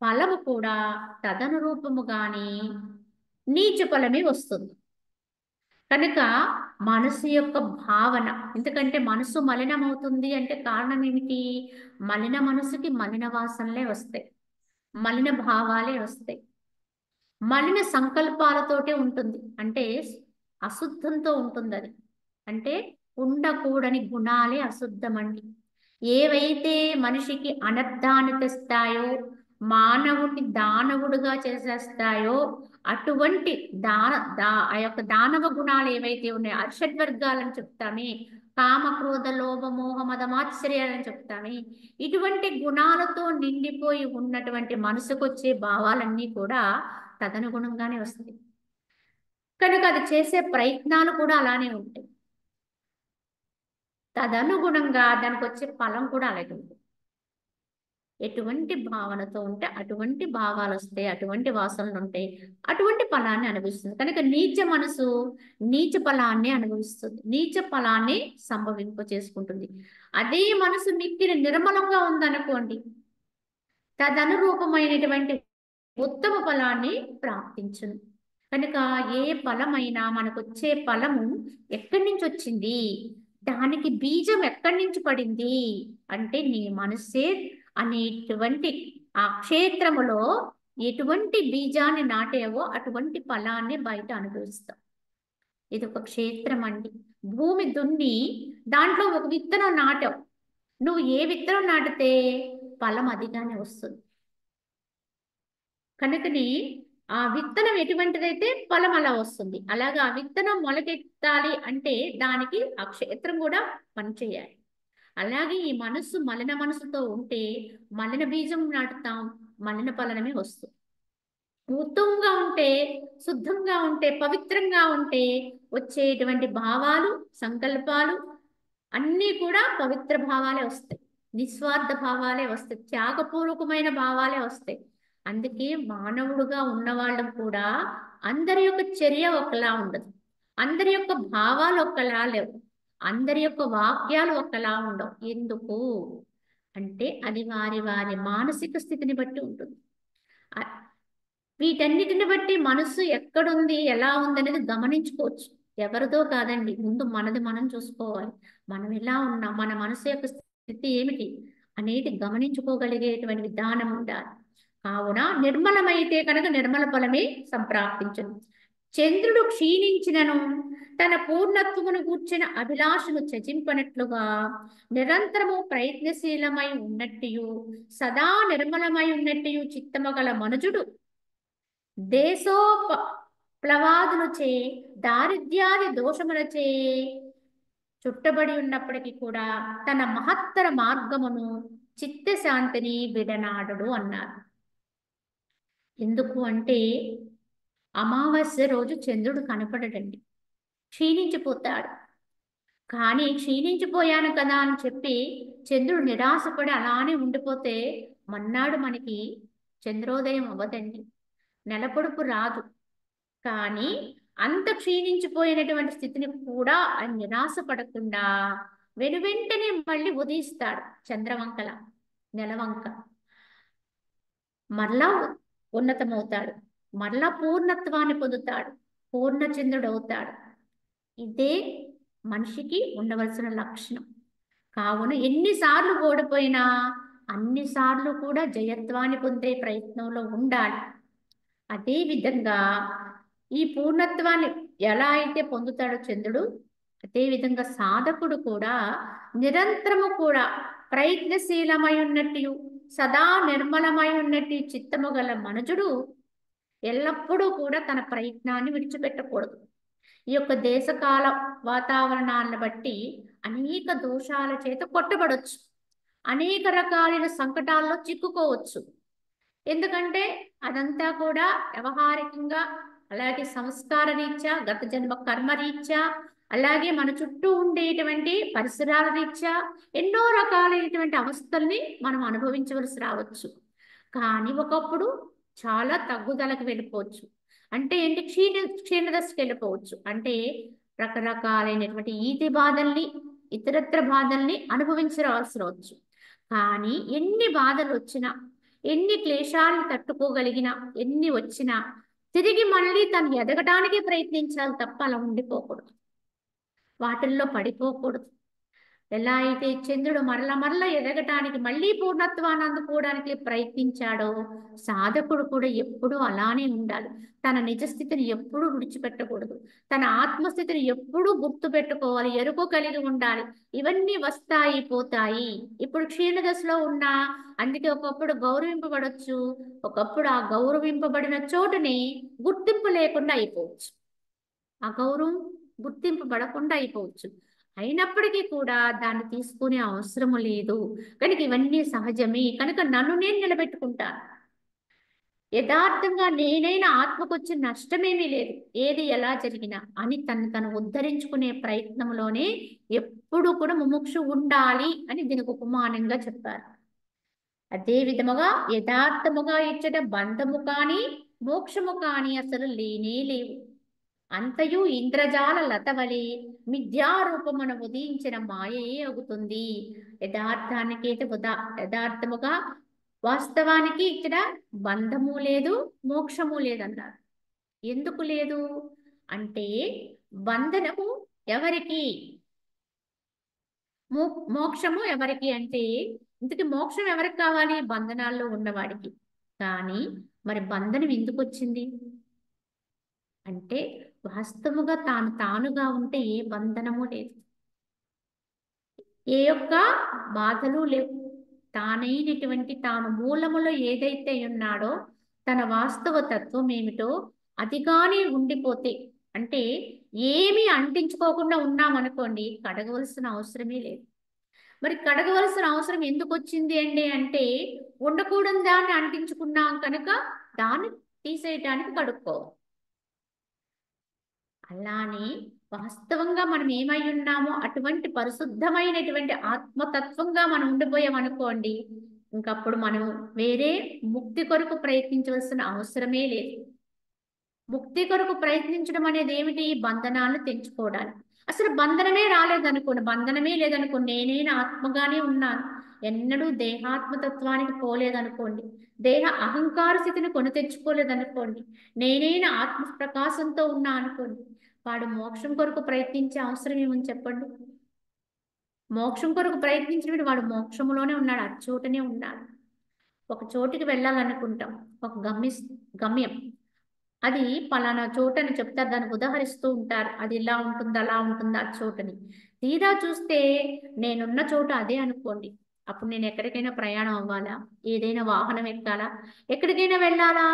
ఫలము కూడా తదనురూపముగాని నీచ ఫలమే వస్తుంది. కనుక మనసు యొక్క భావన, ఎందుకంటే మనసు మలినమవుతుంది అంటే కారణం ఏమిటి? మలిన మనసుకి మలిన వాసనలే వస్తాయి, మలిన భావాలే వస్తాయి, మలిన సంకల్పాలతోటే ఉంటుంది. అంటే అశుద్ధంతో ఉంటుంది అది. అంటే ఉండకూడని గుణాలే అశుద్ధమండి. ఏవైతే మనిషికి అనర్థాన్ని తెస్తాయో, మానవుడిని దానవుడుగా చేసేస్తాయో, అటువంటి ఆ యొక్క దానవ గుణాలు ఏవైతే ఉన్నాయో, అర్షడ్వర్గాలని చెప్తామే, కామ క్రోధ లోభ మోహ మదమాశ్చర్యాలని చెప్తామే, ఇటువంటి గుణాలతో నిండిపోయి ఉన్నటువంటి మనసుకొచ్చే భావాలన్నీ కూడా తదనుగుణంగానే వస్తాయి. కనుక అది చేసే ప్రయత్నాలు కూడా అలానే ఉంటాయి. తదనుగుణంగా దానికి వచ్చే ఫలం కూడా అలాగే ఉంటుంది. ఎటువంటి భావనతో ఉంటే అటువంటి భావాలు వస్తాయి, అటువంటి వాసనలు ఉంటాయి, అటువంటి ఫలాన్ని అనుభవిస్తుంది. కనుక నీచ మనసు నీచ ఫలాన్ని అనుభవిస్తుంది, నీచ ఫలాన్ని సంభవింప చేసుకుంటుంది. అదే మనసు మిక్కిలి నిర్మలంగా ఉందనుకోండి, తదనురూపమైనటువంటి ఉత్తమ ఫలాన్ని ప్రాప్తించును. కనుక ఏ ఫలమైనా మనకు వచ్చే ఫలము ఎక్కడి నుంచి వచ్చింది, దానికి బీజం ఎక్కడి నుంచి పడింది అంటే నీ మనసే అనేటువంటి ఆ క్షేత్రములో ఎటువంటి బీజాన్ని నాటేవో అటువంటి ఫలాన్ని బయట అనుభవిస్తాం. ఇది ఒక క్షేత్రం అండి. భూమి దున్ని దాంట్లో ఒక విత్తనం నాటావు. నువ్వు ఏ విత్తనం నాటితే ఫలం అదిగానే వస్తుంది. కనుకని ఆ విత్తనం ఎటువంటిదైతే ఫలం అలా వస్తుంది. అలాగా ఆ విత్తనం మొలకెత్తాలి అంటే దానికి ఆ క్షేత్రం కూడా పనిచేయాలి. అలాగే ఈ మనస్సు మలిన మనసుతో ఉంటే మలిన బీజం నాటుతాం, మలిన ఫలనమే వస్తుంది. ఉత్తమంగా ఉంటే, శుద్ధంగా ఉంటే, పవిత్రంగా ఉంటే వచ్చేటువంటి భావాలు, సంకల్పాలు అన్నీ కూడా పవిత్ర భావాలే వస్తాయి. నిస్వార్థ భావాలే వస్తాయి. త్యాగపూర్వకమైన భావాలే వస్తాయి. అందుకే మానవుడుగా ఉన్నవాళ్ళం కూడా అందరి యొక్క చర్య ఒకలా ఉండదు. అందరి యొక్క భావాలు ఒకలా లేవు. అందరి యొక్క వాక్యాలు ఒకలా ఉండవు. ఎందుకు అంటే అది వారి వారి మానసిక స్థితిని బట్టి ఉంటుంది. వీటన్నిటిని బట్టి మనసు ఎక్కడుంది, ఎలా ఉంది అనేది గమనించుకోవచ్చు. ఎవరిదో కాదండి, ముందు మనది మనం చూసుకోవాలి. మనం ఎలా ఉన్నాం, మన మనసు యొక్క స్థితి ఏమిటి అనేది గమనించుకోగలిగేటువంటి విధానం ఉండాలి. కావున నిర్మలమైతే కనుక నిర్మల ఫలమే సంప్రాప్తించను. చంద్రుడు క్షీణించినను తన పూర్ణత్వమును గూర్చిన అభిలాషను త్యజింపనట్లుగా నిరంతరము ప్రయత్నశీలమై ఉన్నట్టు సదా నిర్మలమై ఉన్నట్టు చిత్తము గల మనుజుడు దేశోప్లవాదులచే దారిద్ర్యాది దోషములచే చుట్టబడి ఉన్నప్పటికీ కూడా తన మహత్తర మార్గమును చిత్తశాంతిని విడనాడడు అన్నారు. ఎందుకు అంటే అమావాస్య రోజు చంద్రుడు కనపడడండి, క్షీణించిపోతాడు. కానీ క్షీణించిపోయాను కదా అని చెప్పి చంద్రుడు నిరాశపడి అలానే ఉండిపోతే మన్నాడు మనకి చంద్రోదయం అవ్వదండి, నెలపొడుపు రాదు. కానీ అంత క్షీణించిపోయినటువంటి స్థితిని కూడా ఆయన నిరాశపడకుండా వెనువెంటనే మళ్ళీ ఉదయిస్తాడు. చంద్రవంకల నెలవంక మరలా ఉన్నతమవుతాడు, మరలా పూర్ణత్వాన్ని పొందుతాడు, పూర్ణచంద్రుడు అవుతాడు. ఇదే మనిషికి ఉండవలసిన లక్షణం. కావున ఎన్నిసార్లు ఓడిపోయినా అన్నిసార్లు కూడా జయత్వాన్ని పొందే ప్రయత్నంలో ఉండాలి. అదే విధంగా ఈ పూర్ణత్వాన్ని ఎలా అయితే పొందుతాడో చంద్రుడు, అదే విధంగా సాధకుడు కూడా నిరంతరము కూడా ప్రయత్నశీలమై ఉన్నట్టు సదా నిర్మలమై ఉన్నట్టు చిత్తము గల మనుజుడు ఎల్లప్పుడూ కూడా తన ప్రయత్నాన్ని విడిచిపెట్టకూడదు. ఈ యొక్క దేశకాల వాతావరణాలను బట్టి అనేక దోషాల చేత కొట్టబడవచ్చు, అనేక రకాలైన సంకటాల్లో చిక్కుకోవచ్చు. ఎందుకంటే అదంతా కూడా వ్యవహారికంగా, అలాగే సంస్కార రీత్యా, గత జన్మ కర్మ రీత్యా, అలాగే మన చుట్టూ ఉండేటువంటి పరిసరాల రీత్యా ఎన్నో రకాలైనటువంటి అవస్థల్ని మనం అనుభవించవలసి రావచ్చు. కానీ ఒకప్పుడు చాలా తగ్గుదలకు వెళ్ళిపోవచ్చు. అంటే ఏంటి, క్షీణదశకి వెళ్ళిపోవచ్చు. అంటే రకరకాలైనటువంటి ఈతి బాధల్ని, ఇతరత్ర బాధల్ని అనుభవించవలసి రావచ్చు. కానీ ఎన్ని బాధలు వచ్చినా, ఎన్ని క్లేశాలను తట్టుకోగలిగినా, ఎన్ని వచ్చినా తిరిగి మళ్ళీ తను ఎదగటానికి ప్రయత్నించాలి తప్ప అలా ఉండిపోకూడదు, వాటిల్లో పడిపోకూడదు. ఎలా అయితే చంద్రుడు మరల మరల ఎదగటానికి, మళ్ళీ పూర్ణత్వాన్ని అందుకోవడానికి ప్రయత్నించాడో సాధకుడు కూడా ఎప్పుడూ అలానే ఉండాలి. తన నిజస్థితిని ఎప్పుడూ విడిచిపెట్టకూడదు. తన ఆత్మస్థితిని ఎప్పుడూ గుర్తు పెట్టుకోవాలి, ఎరుకు కలిగి ఉండాలి. ఇవన్నీ వస్తాయి, పోతాయి. ఇప్పుడు క్షీణదశలో ఉన్నా అందుకే ఒకప్పుడు గౌరవింపబడవచ్చు, ఒకప్పుడు ఆ గౌరవింపబడిన చోటుని గుర్తింపు లేకుండా అయిపోవచ్చు, ఆ గౌరవం గుర్తింపబడకుండా అయిపోవచ్చు. అయినప్పటికీ కూడా దాన్ని తీసుకునే అవసరము లేదు. కనుక ఇవన్నీ సహజమే. కనుక నన్ను నేను నిలబెట్టుకుంటాను. యథార్థంగా నేనైనా ఆత్మకొచ్చిన నష్టమేమీ లేదు, ఏది ఎలా జరిగినా అని తను ఉద్ధరించుకునే ప్రయత్నంలోనే ఎప్పుడు కూడా ముముక్షు ఉండాలి అని దీనికి ఉపమానంగా చెప్పారు. అదే విధముగా యథార్థముగా ఇచ్చట బంధము కానీ మోక్షము కానీ అసలు లేనే లేవు. అంతయు ఇంద్రజాల లతవలి మిథ్యారూపమున ఉదయించిన మాయయే అవుతుంది. యథార్థానికైతే యథార్థముగా వాస్తవానికి ఇక్కడ బంధము లేదు, మోక్షము లేదన్నారు. ఎందుకు లేదు అంటే బంధనము ఎవరికి మోక్షము ఎవరికి అంటే, ఇంతకీ మోక్షం ఎవరికి కావాలి? బంధనాల్లో ఉన్నవాడికి. కానీ మరి బంధనం ఎందుకు వచ్చింది అంటే, వాస్తవముగా తానుగా ఉంటే ఏ బంధనము లేదు, ఏ యొక్క బాధలు లేవు. తానైనటువంటి తాను మూలములో ఏదైతే ఉన్నాడో తన వాస్తవ తత్వం ఏమిటో అది కానీ ఉండిపోతే, అంటే ఏమీ అంటించుకోకుండా ఉన్నామనుకోండి, కడగవలసిన అవసరమే లేదు. మరి కడగవలసిన అవసరం ఎందుకు వచ్చింది అండి అంటే, ఉండకూడని దాన్ని అంటించుకున్నాం కనుక దాన్ని తీసేయటానికి కడుక్కోవాలి. అలానే వాస్తవంగా మనం ఏమై ఉన్నామో అటువంటి పరిశుద్ధమైనటువంటి ఆత్మతత్వంగా మనం ఉండిపోయాం అనుకోండి, ఇంకప్పుడు మనం వేరే ముక్తి కొరకు ప్రయత్నించవలసిన అవసరమే లేదు. ముక్తి కొరకు ప్రయత్నించడం అనేది ఏమిటి? బంధనాలను తెంచుకోవడానికి. అసలు బంధనమే రాలేదనుకోండి, బంధనమే లేదనుకోండి, నేనైనా ఆత్మగానే ఉన్నాను, ఎన్నడూ దేహాత్మతత్వానికి పోలేదనుకోండి, దేహ అహంకార స్థితిని కొని తెచ్చుకోలేదనుకోండి, నేనైనా ఆత్మ ప్రకాశంతో ఉన్నా అనుకోండి, వాడు మోక్షం కొరకు ప్రయత్నించే అవసరం ఏమని చెప్పండి? మోక్షం కొరకు ప్రయత్నించిన వాడు మోక్షంలోనే ఉన్నాడు, అచ్చోటనే ఉన్నాడు. ఒక చోటికి వెళ్ళాలనుకుంటాం, ఒక గమ్యం, అది పలానా చోటు అని చెప్తారు, దాన్ని ఉదాహరిస్తూ ఉంటారు, అది ఇలా ఉంటుంది అలా ఉంటుంది ఆ చోటని. తీరా చూస్తే నేనున్న చోట అదే అనుకోండి, అప్పుడు నేను ఎక్కడికైనా ప్రయాణం అవ్వాలా? ఏదైనా వాహనం ఎక్కాలా? ఎక్కడికైనా వెళ్ళాలా?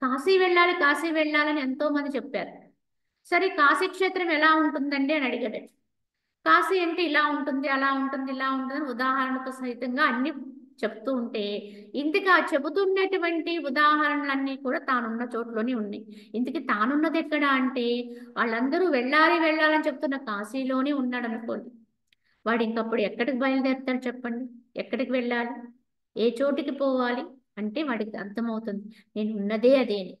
కాశీ వెళ్ళాలని ఎంతో మంది చెప్పారు. సరే, కాశీ క్షేత్రం ఎలా ఉంటుందండి అని అడిగాడు. కాశీ అంటే ఇలా ఉంటుంది అలా ఉంటుంది ఇలా ఉంటుంది అని ఉదాహరణతో సహితంగా అన్ని చెప్తూ ఉంటే, ఇందుకు ఆ చెబుతున్నటువంటి ఉదాహరణలన్నీ కూడా తానున్న చోట్లోనే ఉన్నాయి. ఇందుకు తానున్నది ఎక్కడ అంటే, వాళ్ళందరూ వెళ్ళాలి వెళ్ళాలని చెప్తున్న కాశీలోనే ఉన్నాడు అనుకోండి, వాడు ఇంకప్పుడు ఎక్కడికి బయలుదేరుతాడు చెప్పండి? ఎక్కడికి వెళ్ళాలి? ఏ చోటికి పోవాలి అంటే వాడికి అర్థమవుతుంది, నేను ఉన్నదే అదే అని.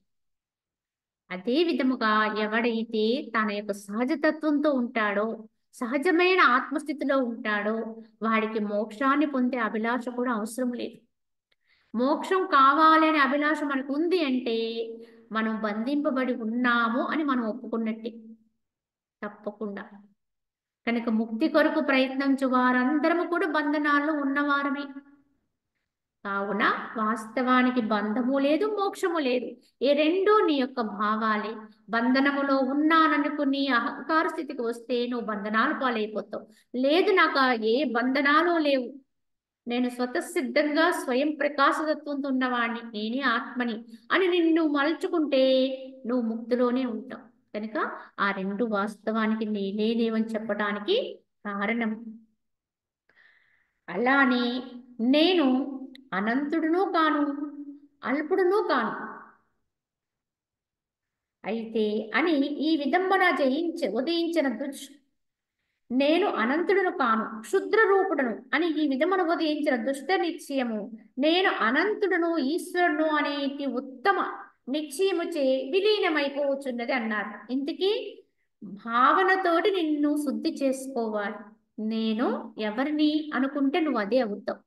అదే విధముగా ఎవడైతే తన యొక్క సహజతత్వంతో ఉంటాడో, సహజమైన ఆత్మస్థితిలో ఉంటాడో, వాడికి మోక్షాన్ని పొందే అభిలాష కూడా అవసరం లేదు. మోక్షం కావాలి అనే అభిలాష మనకు ఉంది అంటే, మనం బంధింపబడి ఉన్నాము అని మనం ఒప్పుకున్నట్టే తప్పకుండా. కనుక ముక్తి కొరకు ప్రయత్నించు వారందరము కూడా బంధనాల్లో ఉన్నవారమే. కావున వాస్తవానికి బంధము లేదు, మోక్షము లేదు, ఈ రెండూ నీ యొక్క భావాలే. బంధనములో ఉన్నాననుకుని అహంకార స్థితికి వస్తే నువ్వు బంధనాలు పాలైపోతావు. లేదు, నాకు ఏ బంధనాలు లేవు, నేను స్వతసిద్ధంగా స్వయం ప్రకాశతత్వంతో ఉన్నవాడిని, నేనే ఆత్మని అని నిన్ను మలుచుకుంటే నువ్వు ముక్తిలోనే ఉంటావు. కనుక ఆ రెండు వాస్తవానికి నేనే లేవని చెప్పడానికి కారణం. అలానే నేను అనంతుడును కాను, అల్పుడును కాను. అయితే అని ఈ విధంబన ఉదయించిన నేను అనంతుడును కాను, క్షుద్ర రూపుడును అని ఈ విధమున ఉదయించిన దుష్ట నిశ్చయము, నేను అనంతుడును ఈశ్వరుడు అనేటి ఉత్తమ నిశ్చయముచే విలీనమైపోవచ్చున్నది అన్నారు. ఇంతకీ భావనతోటి నిన్ను శుద్ధి చేసుకోవాలి. నేను ఎవరిని అనుకుంటే నువ్వు అదే అవుతావు.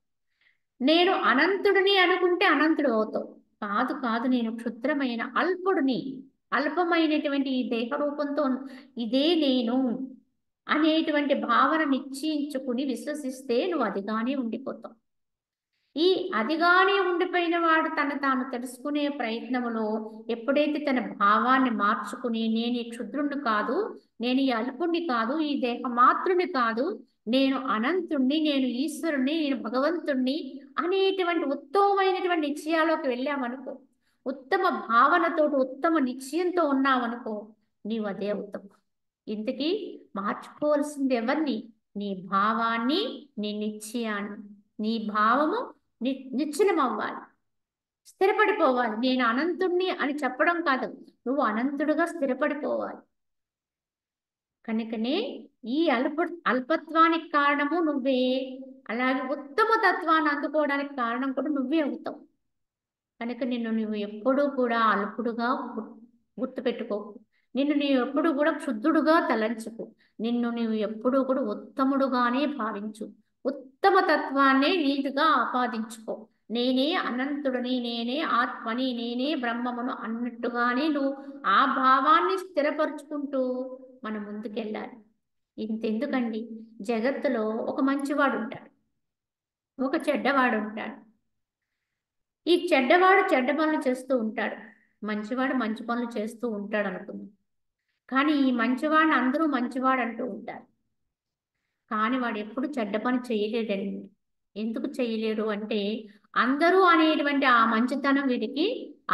నేను అనంతుడిని అనుకుంటే అనంతుడు అవుతావు. కాదు కాదు, నేను క్షుద్రమైన అల్పుడిని, అల్పమైనటువంటి ఈ దేహ రూపంతో ఇదే నేను అనేటువంటి భావన నిశ్చయించుకుని విశ్వసిస్తే నువ్వు అదిగానే ఉండిపోతావు. ఈ అదిగానే ఉండిపోయిన వాడు తాను తెలుసుకునే ప్రయత్నములో ఎప్పుడైతే తన భావాన్ని మార్చుకుని, నేను ఈ క్షుద్రుణ్ణి కాదు, నేను ఈ అల్పుణ్ణి కాదు, ఈ దేహ మాతృని కాదు, నేను అనంతుణ్ణి, నేను ఈశ్వరుణ్ణి, నేను భగవంతుణ్ణి అనేటువంటి ఉత్తమమైనటువంటి నిశ్చయాలోకి వెళ్ళామనుకో, ఉత్తమ భావనతో ఉత్తమ నిశ్చయంతో ఉన్నావనుకో, నీవు అదే అవుతావు. ఇంతకీ మార్చుకోవాల్సింది ఎవరిని? నీ భావాన్ని, నీ నిశ్చయాన్ని. నీ భావము నిశ్చలం అవ్వాలి, స్థిరపడిపోవాలి. నేను అనంతుణ్ణి అని చెప్పడం కాదు, నువ్వు అనంతుడుగా స్థిరపడిపోవాలి. కనుకనే ఈ అల్పత్వానికి కారణము నువ్వే, అలాగే ఉత్తమ తత్వాన్ని అందుకోవడానికి కారణం కూడా నువ్వే అవుతావు. కనుక నువ్వు ఎప్పుడూ కూడా అల్పుడుగా గుర్తుపెట్టుకోకు. నీవు ఎప్పుడు కూడా క్షుద్ధుడుగా తలంచుకు. నీవు ఎప్పుడూ కూడా ఉత్తముడుగానే భావించు. ఉత్తమ తత్వాన్నే నీతిగా ఆపాదించుకో. నేనే అనంతుడిని, నేనే ఆత్మని, నేనే బ్రహ్మమును అన్నట్టుగానే నువ్వు ఆ భావాన్ని స్థిరపరుచుకుంటూ మనం ముందుకెళ్ళాలి. ఇంతెందుకండి, జగత్తులో ఒక మంచివాడు ఉంటాడు, ఒక చెడ్డవాడు ఉంటాడు. ఈ చెడ్డవాడు చెడ్డ పనులు చేస్తూ ఉంటాడు, మంచివాడు మంచి పనులు చేస్తూ ఉంటాడు అనుకుందాం. కానీ ఈ మంచివాడిని అందరూ మంచివాడు అంటూ ఉంటారు, కానీ వాడు ఎప్పుడు చెడ్డ పని చేయలేడండి. ఎందుకు చేయలేడు అంటే, అందరూ అనేటువంటి ఆ మంచితనం వీడికి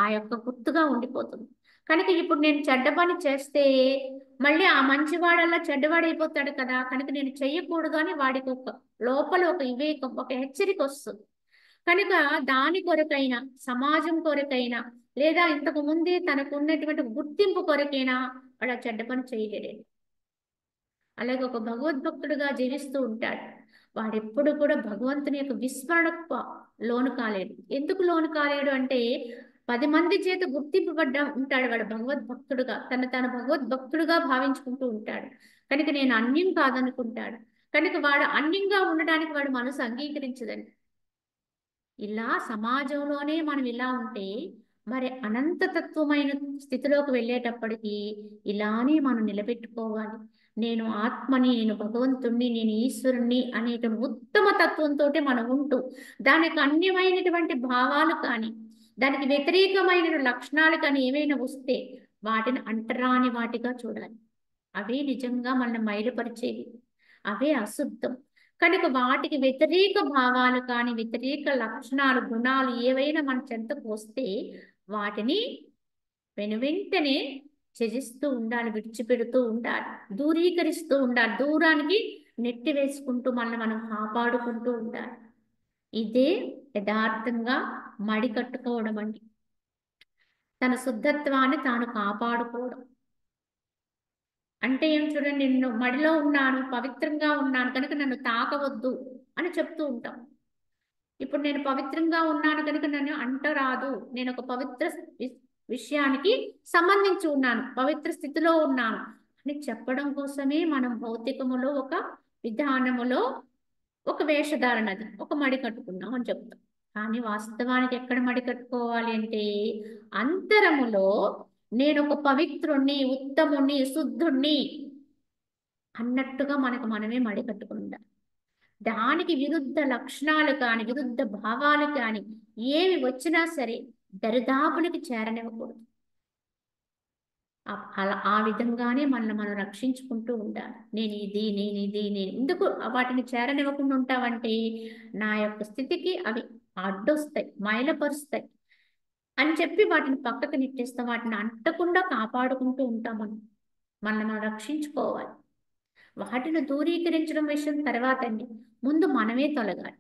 ఆ యొక్క గుర్తుగా ఉండిపోతుంది. కనుక ఇప్పుడు నేను చెడ్డ పని చేస్తే మళ్ళీ ఆ మంచివాడల్లా చెడ్డవాడైపోతాడు కదా, కనుక నేను చెయ్యకూడదు అని వాడికి ఒక లోపల ఒక వివేకం, ఒక హెచ్చరిక వస్తుంది. కనుక దాని కొరకైనా, సమాజం కొరకైనా, లేదా ఇంతకు ముందే తనకు ఉన్నటువంటి గుర్తింపు కొరకైనా వాడు ఆ చెడ్డ పని చేయలేడు. అలాగే ఒక భగవద్భక్తుడుగా జీవిస్తూ ఉంటాడు, వాడెప్పుడు కూడా భగవంతుని యొక్క విస్మరణకు లోను కాలేడు. ఎందుకు లోను కాలేడు అంటే, 10 మంది చేత గుర్తింపబడ్డ ఉంటాడు వాడు భగవద్భక్తుడుగా, తను భగవద్భక్తుడుగా భావించుకుంటూ ఉంటాడు. కనుక నేను అన్యం కాదనుకుంటాడు. కనుక వాడు అన్యంగా ఉండడానికి వాడు మనసు అంగీకరించదండి. ఇలా సమాజంలోనే మనం ఇలా ఉంటే మరి అనంతతత్వమైన స్థితిలోకి వెళ్ళేటప్పటికి ఇలానే మనం నిలబెట్టుకోవాలి. నేను ఆత్మని, నేను భగవంతుణ్ణి, నేను ఈశ్వరుణ్ణి అనేటువంటి ఉత్తమ తత్వంతో మనం ఉంటూ, దానికి అన్యమైనటువంటి భావాలు కానీ, దానికి వ్యతిరేకమైన లక్షణాలు కానీ ఏమైనా వస్తే వాటిని అంటరాని వాటిగా చూడాలి. అవే నిజంగా మనల్ని మైలుపరిచేవి, అవే అశుద్ధం. కనుక వాటికి వ్యతిరేక భావాలు కానీ, వ్యతిరేక లక్షణాలు, గుణాలు ఏవైనా మన చెంతకు వస్తే వాటిని వెనువెంటనే త్యజిస్తూ ఉండాలి, విడిచిపెడుతూ ఉండాలి, దూరీకరిస్తూ ఉండాలి, దూరానికి నెట్టి వేసుకుంటూ మనల్ని మనం కాపాడుకుంటూ ఉండాలి. ఇదే యథార్థంగా మడి కట్టుకోవడం అండి, తన శుద్ధత్వాన్ని తాను కాపాడుకోవడం. అంటే ఏం చూడండి, నేను మడిలో ఉన్నాను, పవిత్రంగా ఉన్నాను కనుక నన్ను తాకవద్దు అని చెప్తూ ఉంటాం. ఇప్పుడు నేను పవిత్రంగా ఉన్నాను కనుక నన్ను అంటరాదు, నేను ఒక పవిత్ర విషయానికి సంబంధించి ఉన్నాను, పవిత్ర స్థితిలో ఉన్నాను అని చెప్పడం కోసమే మనం భౌతికములో ఒక విధానములో ఒక వేషధారణది, ఒక మడి కట్టుకున్నాం అని చెప్తాం. కానీ వాస్తవానికి ఎక్కడ మడి కట్టుకోవాలి అంటే, అంతరములో నేను ఒక పవిత్రుణ్ణి, ఉత్తముణ్ణి, శుద్ధుణ్ణి అన్నట్టుగా మనకు మనమే మడి కట్టుకుంటాం. దానికి విరుద్ధ లక్షణాలు కానీ, విరుద్ధ భావాలు కానీ ఏవి వచ్చినా సరే దరిదాపులకి చేరనివ్వకూడదు. అలా ఆ విధంగానే మనల్ని మనం రక్షించుకుంటూ ఉండాలి. నేను ఎందుకు వాటిని చేరనివ్వకుండా ఉంటావంటే, నా యొక్క స్థితికి అవి అడ్డొస్తాయి, మైలపరుస్తాయి అని చెప్పి వాటిని పక్కకు నెట్టేస్తాం. వాటిని అంటకుండా కాపాడుకుంటూ ఉంటాం. మనల్ని మనం రక్షించుకోవాలి. వాటిని దూరీకరించడం విషయం తర్వాత అండి, ముందు మనమే తొలగాలి.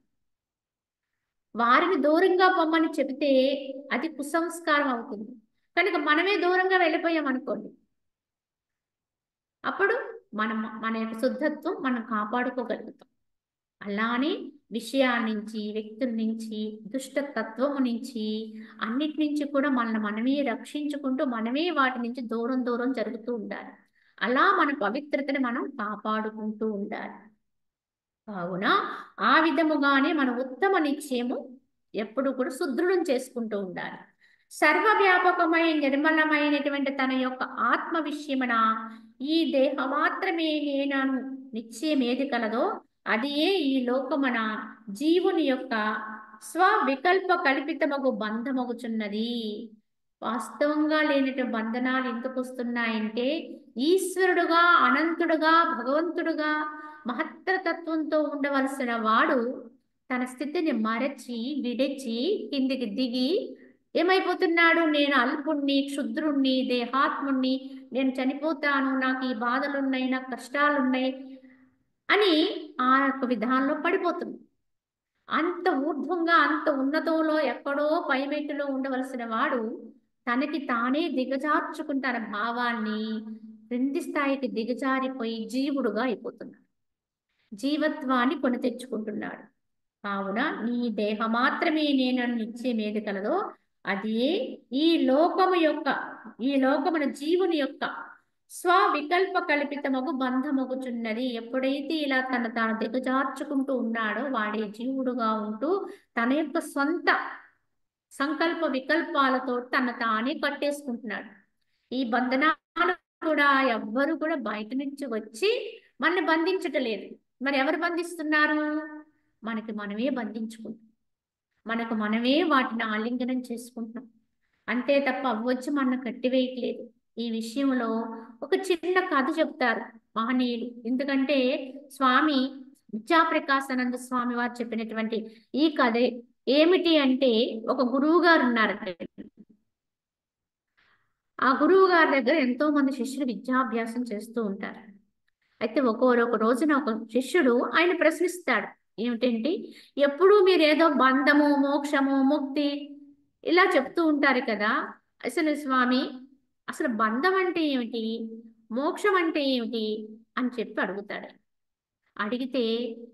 వారిని దూరంగా పొమ్మని చెబితే అది కుసంస్కారం అవుతుంది. కనుక మనమే దూరంగా వెళ్ళిపోయాం అనుకోండి, అప్పుడు మన యొక్క శుద్ధత్వం మనం కాపాడుకోగలుగుతాం. అలానే విషయాల నుంచి, వ్యక్తుల నుంచి, దుష్టతత్వము నుంచి, అన్నిటి నుంచి కూడా మనల్ని మనమే రక్షించుకుంటూ మనమే వాటి నుంచి దూరం దూరం జరుగుతూ ఉండాలి. అలా మన పవిత్రతని మనం కాపాడుకుంటూ ఉండాలి. కావున ఆ విధముగానే మన ఉత్తమ నిశ్చయము ఎప్పుడు కూడా సుదృఢం చేసుకుంటూ ఉండాలి. సర్వవ్యాపకమై నిర్మలమైనటువంటి తన యొక్క ఆత్మ విషయమున ఈ దేహ మాత్రమే నేనను నిశ్చయం ఏది కలదో అది ఈ లోకమున జీవుని యొక్క స్వవికల్ప కల్పితమగు బంధమగుచున్నది. వాస్తవంగా లేనటువంటి బంధనాలు ఎందుకు వస్తున్నాయంటే, ఈశ్వరుడుగా, అనంతుడుగా, భగవంతుడుగా, మహత్తరతత్వంతో ఉండవలసిన వాడు తన స్థితిని మరచి, విడిచి, కిందికి దిగి ఏమైపోతున్నాడు, నేను అల్పుణ్ణి, క్షుద్రుణ్ణి, దేహాత్ముణ్ణి, నేను చనిపోతాను, నాకు ఈ బాధలున్నాయి, నాకు కష్టాలున్నాయి అని ఆ యొక్క విధానంలో పడిపోతుంది. అంత ఊర్ధ్వంగా, అంత ఉన్నతంలో, ఎక్కడో పైమెట్టులో ఉండవలసిన వాడు తనకి తానే దిగజార్చుకుంటాన భావాన్ని క్రింది స్థాయికి దిగజారిపోయి జీవుడుగా అయిపోతున్నాడు, జీవత్వాన్ని కొని తెచ్చుకుంటున్నాడు. కావున నీ దేహ మాత్రమే నేను నిశ్చయం ఏది కలదో అది ఈ లోకమున జీవుని యొక్క స్వవికల్ప కల్పితమగు బంధమగుచున్నది. ఎప్పుడైతే ఇలా తాను దిగజార్చుకుంటూ ఉన్నాడో వాడే జీవుడుగా ఉంటూ తన యొక్క సొంత సంకల్ప వికల్పాలతో తానే కట్టేసుకుంటున్నాడు. ఈ బంధనాలు కూడా ఎవ్వరు కూడా బయట నుంచి వచ్చి మనల్ని బంధించటలేదు. మరి ఎవరు బంధిస్తున్నారు? మనకి మనమే బంధించుకుంటాం. మనకు మనమే వాటిని ఆలింగనం చేసుకుంటున్నాం. అంతే తప్ప అవ్వొచ్చి మన కట్టివేయట్లేదు. ఈ విషయంలో ఒక చిన్న కథ చెప్తారు మహనీయులు. ఎందుకంటే స్వామి విద్యాప్రకాశానంద స్వామి వారు చెప్పినటువంటి ఈ కథ ఏమిటి అంటే, ఒక గురువు గారు ఉన్నారంటే, ఆ గురువు గారి దగ్గర ఎంతో మంది శిష్యులు విద్యాభ్యాసం చేస్తూ ఉంటారు. అయితే ఒక రోజున ఒక శిష్యుడు ఆయన ప్రశ్నిస్తాడు. ఏమిటంటే, ఎప్పుడూ మీరేదో బంధము, మోక్షము, ముక్తి ఇలా చెప్తూ ఉంటారు కదా. అసలు స్వామి, అసలు బంధం అంటే ఏమిటి, మోక్షం అంటే ఏమిటి అని చెప్పి అడుగుతాడు. అడిగితే,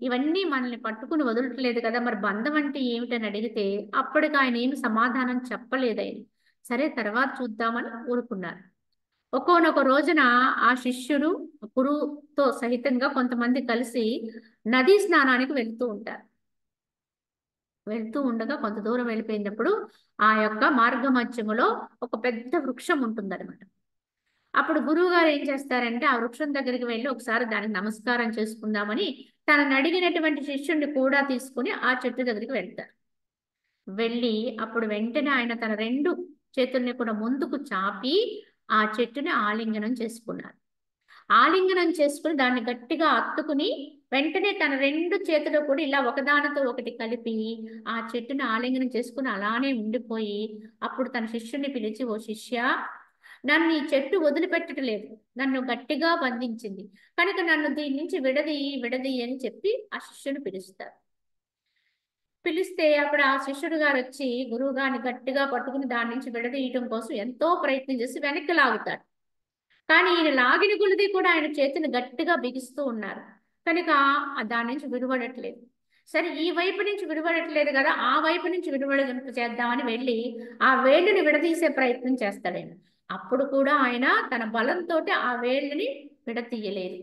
ఇవన్నీ మనల్ని పట్టుకుని వదలట్లేదు కదా, మరి బంధం అంటే ఏమిటని అడిగితే అప్పటికి ఆయన ఏమి సమాధానం చెప్పలేదు ఆయన. సరే తర్వాత చూద్దామని ఊరుకున్నారు. ఒకానొక రోజున ఆ శిష్యుడు గురువుతో సహితంగా కొంతమంది కలిసి నదీ స్నానానికి వెళ్తూ ఉంటారు. వెళ్తూ ఉండగా కొంత దూరం వెళ్ళిపోయినప్పుడు ఆ యొక్క మార్గ మధ్యములో ఒక పెద్ద వృక్షం ఉంటుందన్నమాట. అప్పుడు గురువు గారు ఏం చేస్తారంటే, ఆ వృక్షం దగ్గరికి వెళ్ళి ఒకసారి దానికి నమస్కారం చేసుకుందామని తనని అడిగినటువంటి శిష్యుడిని కూడా తీసుకుని ఆ చెట్టు దగ్గరికి వెళ్తారు. వెళ్ళి అప్పుడు వెంటనే ఆయన తన రెండు చేతుల్ని కూడా ముందుకు చాపి ఆ చెట్టుని ఆలింగనం చేసుకున్నారు. ఆలింగనం చేసుకుని దాన్ని గట్టిగా అత్తుకుని వెంటనే తన రెండు చేతులు కూడా ఇలా ఒకదానితో ఒకటి కలిపి ఆ చెట్టుని ఆలింగనం చేసుకుని అలానే ఉండిపోయి, అప్పుడు తన శిష్యుని పిలిచి, ఓ శిష్య, నన్ను ఈ చెట్టు వదిలిపెట్టట్లేదు, నన్ను గట్టిగా బంధించింది కనుక నన్ను దీని నుంచి విడది అని చెప్పి ఆ శిష్యుని పిలుస్తారు. పిలిస్తే అప్పుడు ఆ శిష్యుడు గారు వచ్చి గురువు గారిని గట్టిగా పట్టుకుని దాని నుంచి విడదీయటం కోసం ఎంతో ప్రయత్నం చేసి వెనక్కి లాగుతాడు. కానీ ఈయన లాగిన కొలది కూడా ఆయన చేతిని గట్టిగా బిగిస్తూ ఉన్నారు కనుక దాని నుంచి విడిపడట్లేదు. సరే, ఈ వైపు నుంచి విడిపడట్లేదు కదా, ఆ వైపు నుంచి చేద్దామని వెళ్ళి ఆ వేళ్ళని విడదీసే ప్రయత్నం చేస్తాడు ఆయన. అప్పుడు కూడా ఆయన తన బలంతో ఆ వేళ్ళని విడతీయలేదు.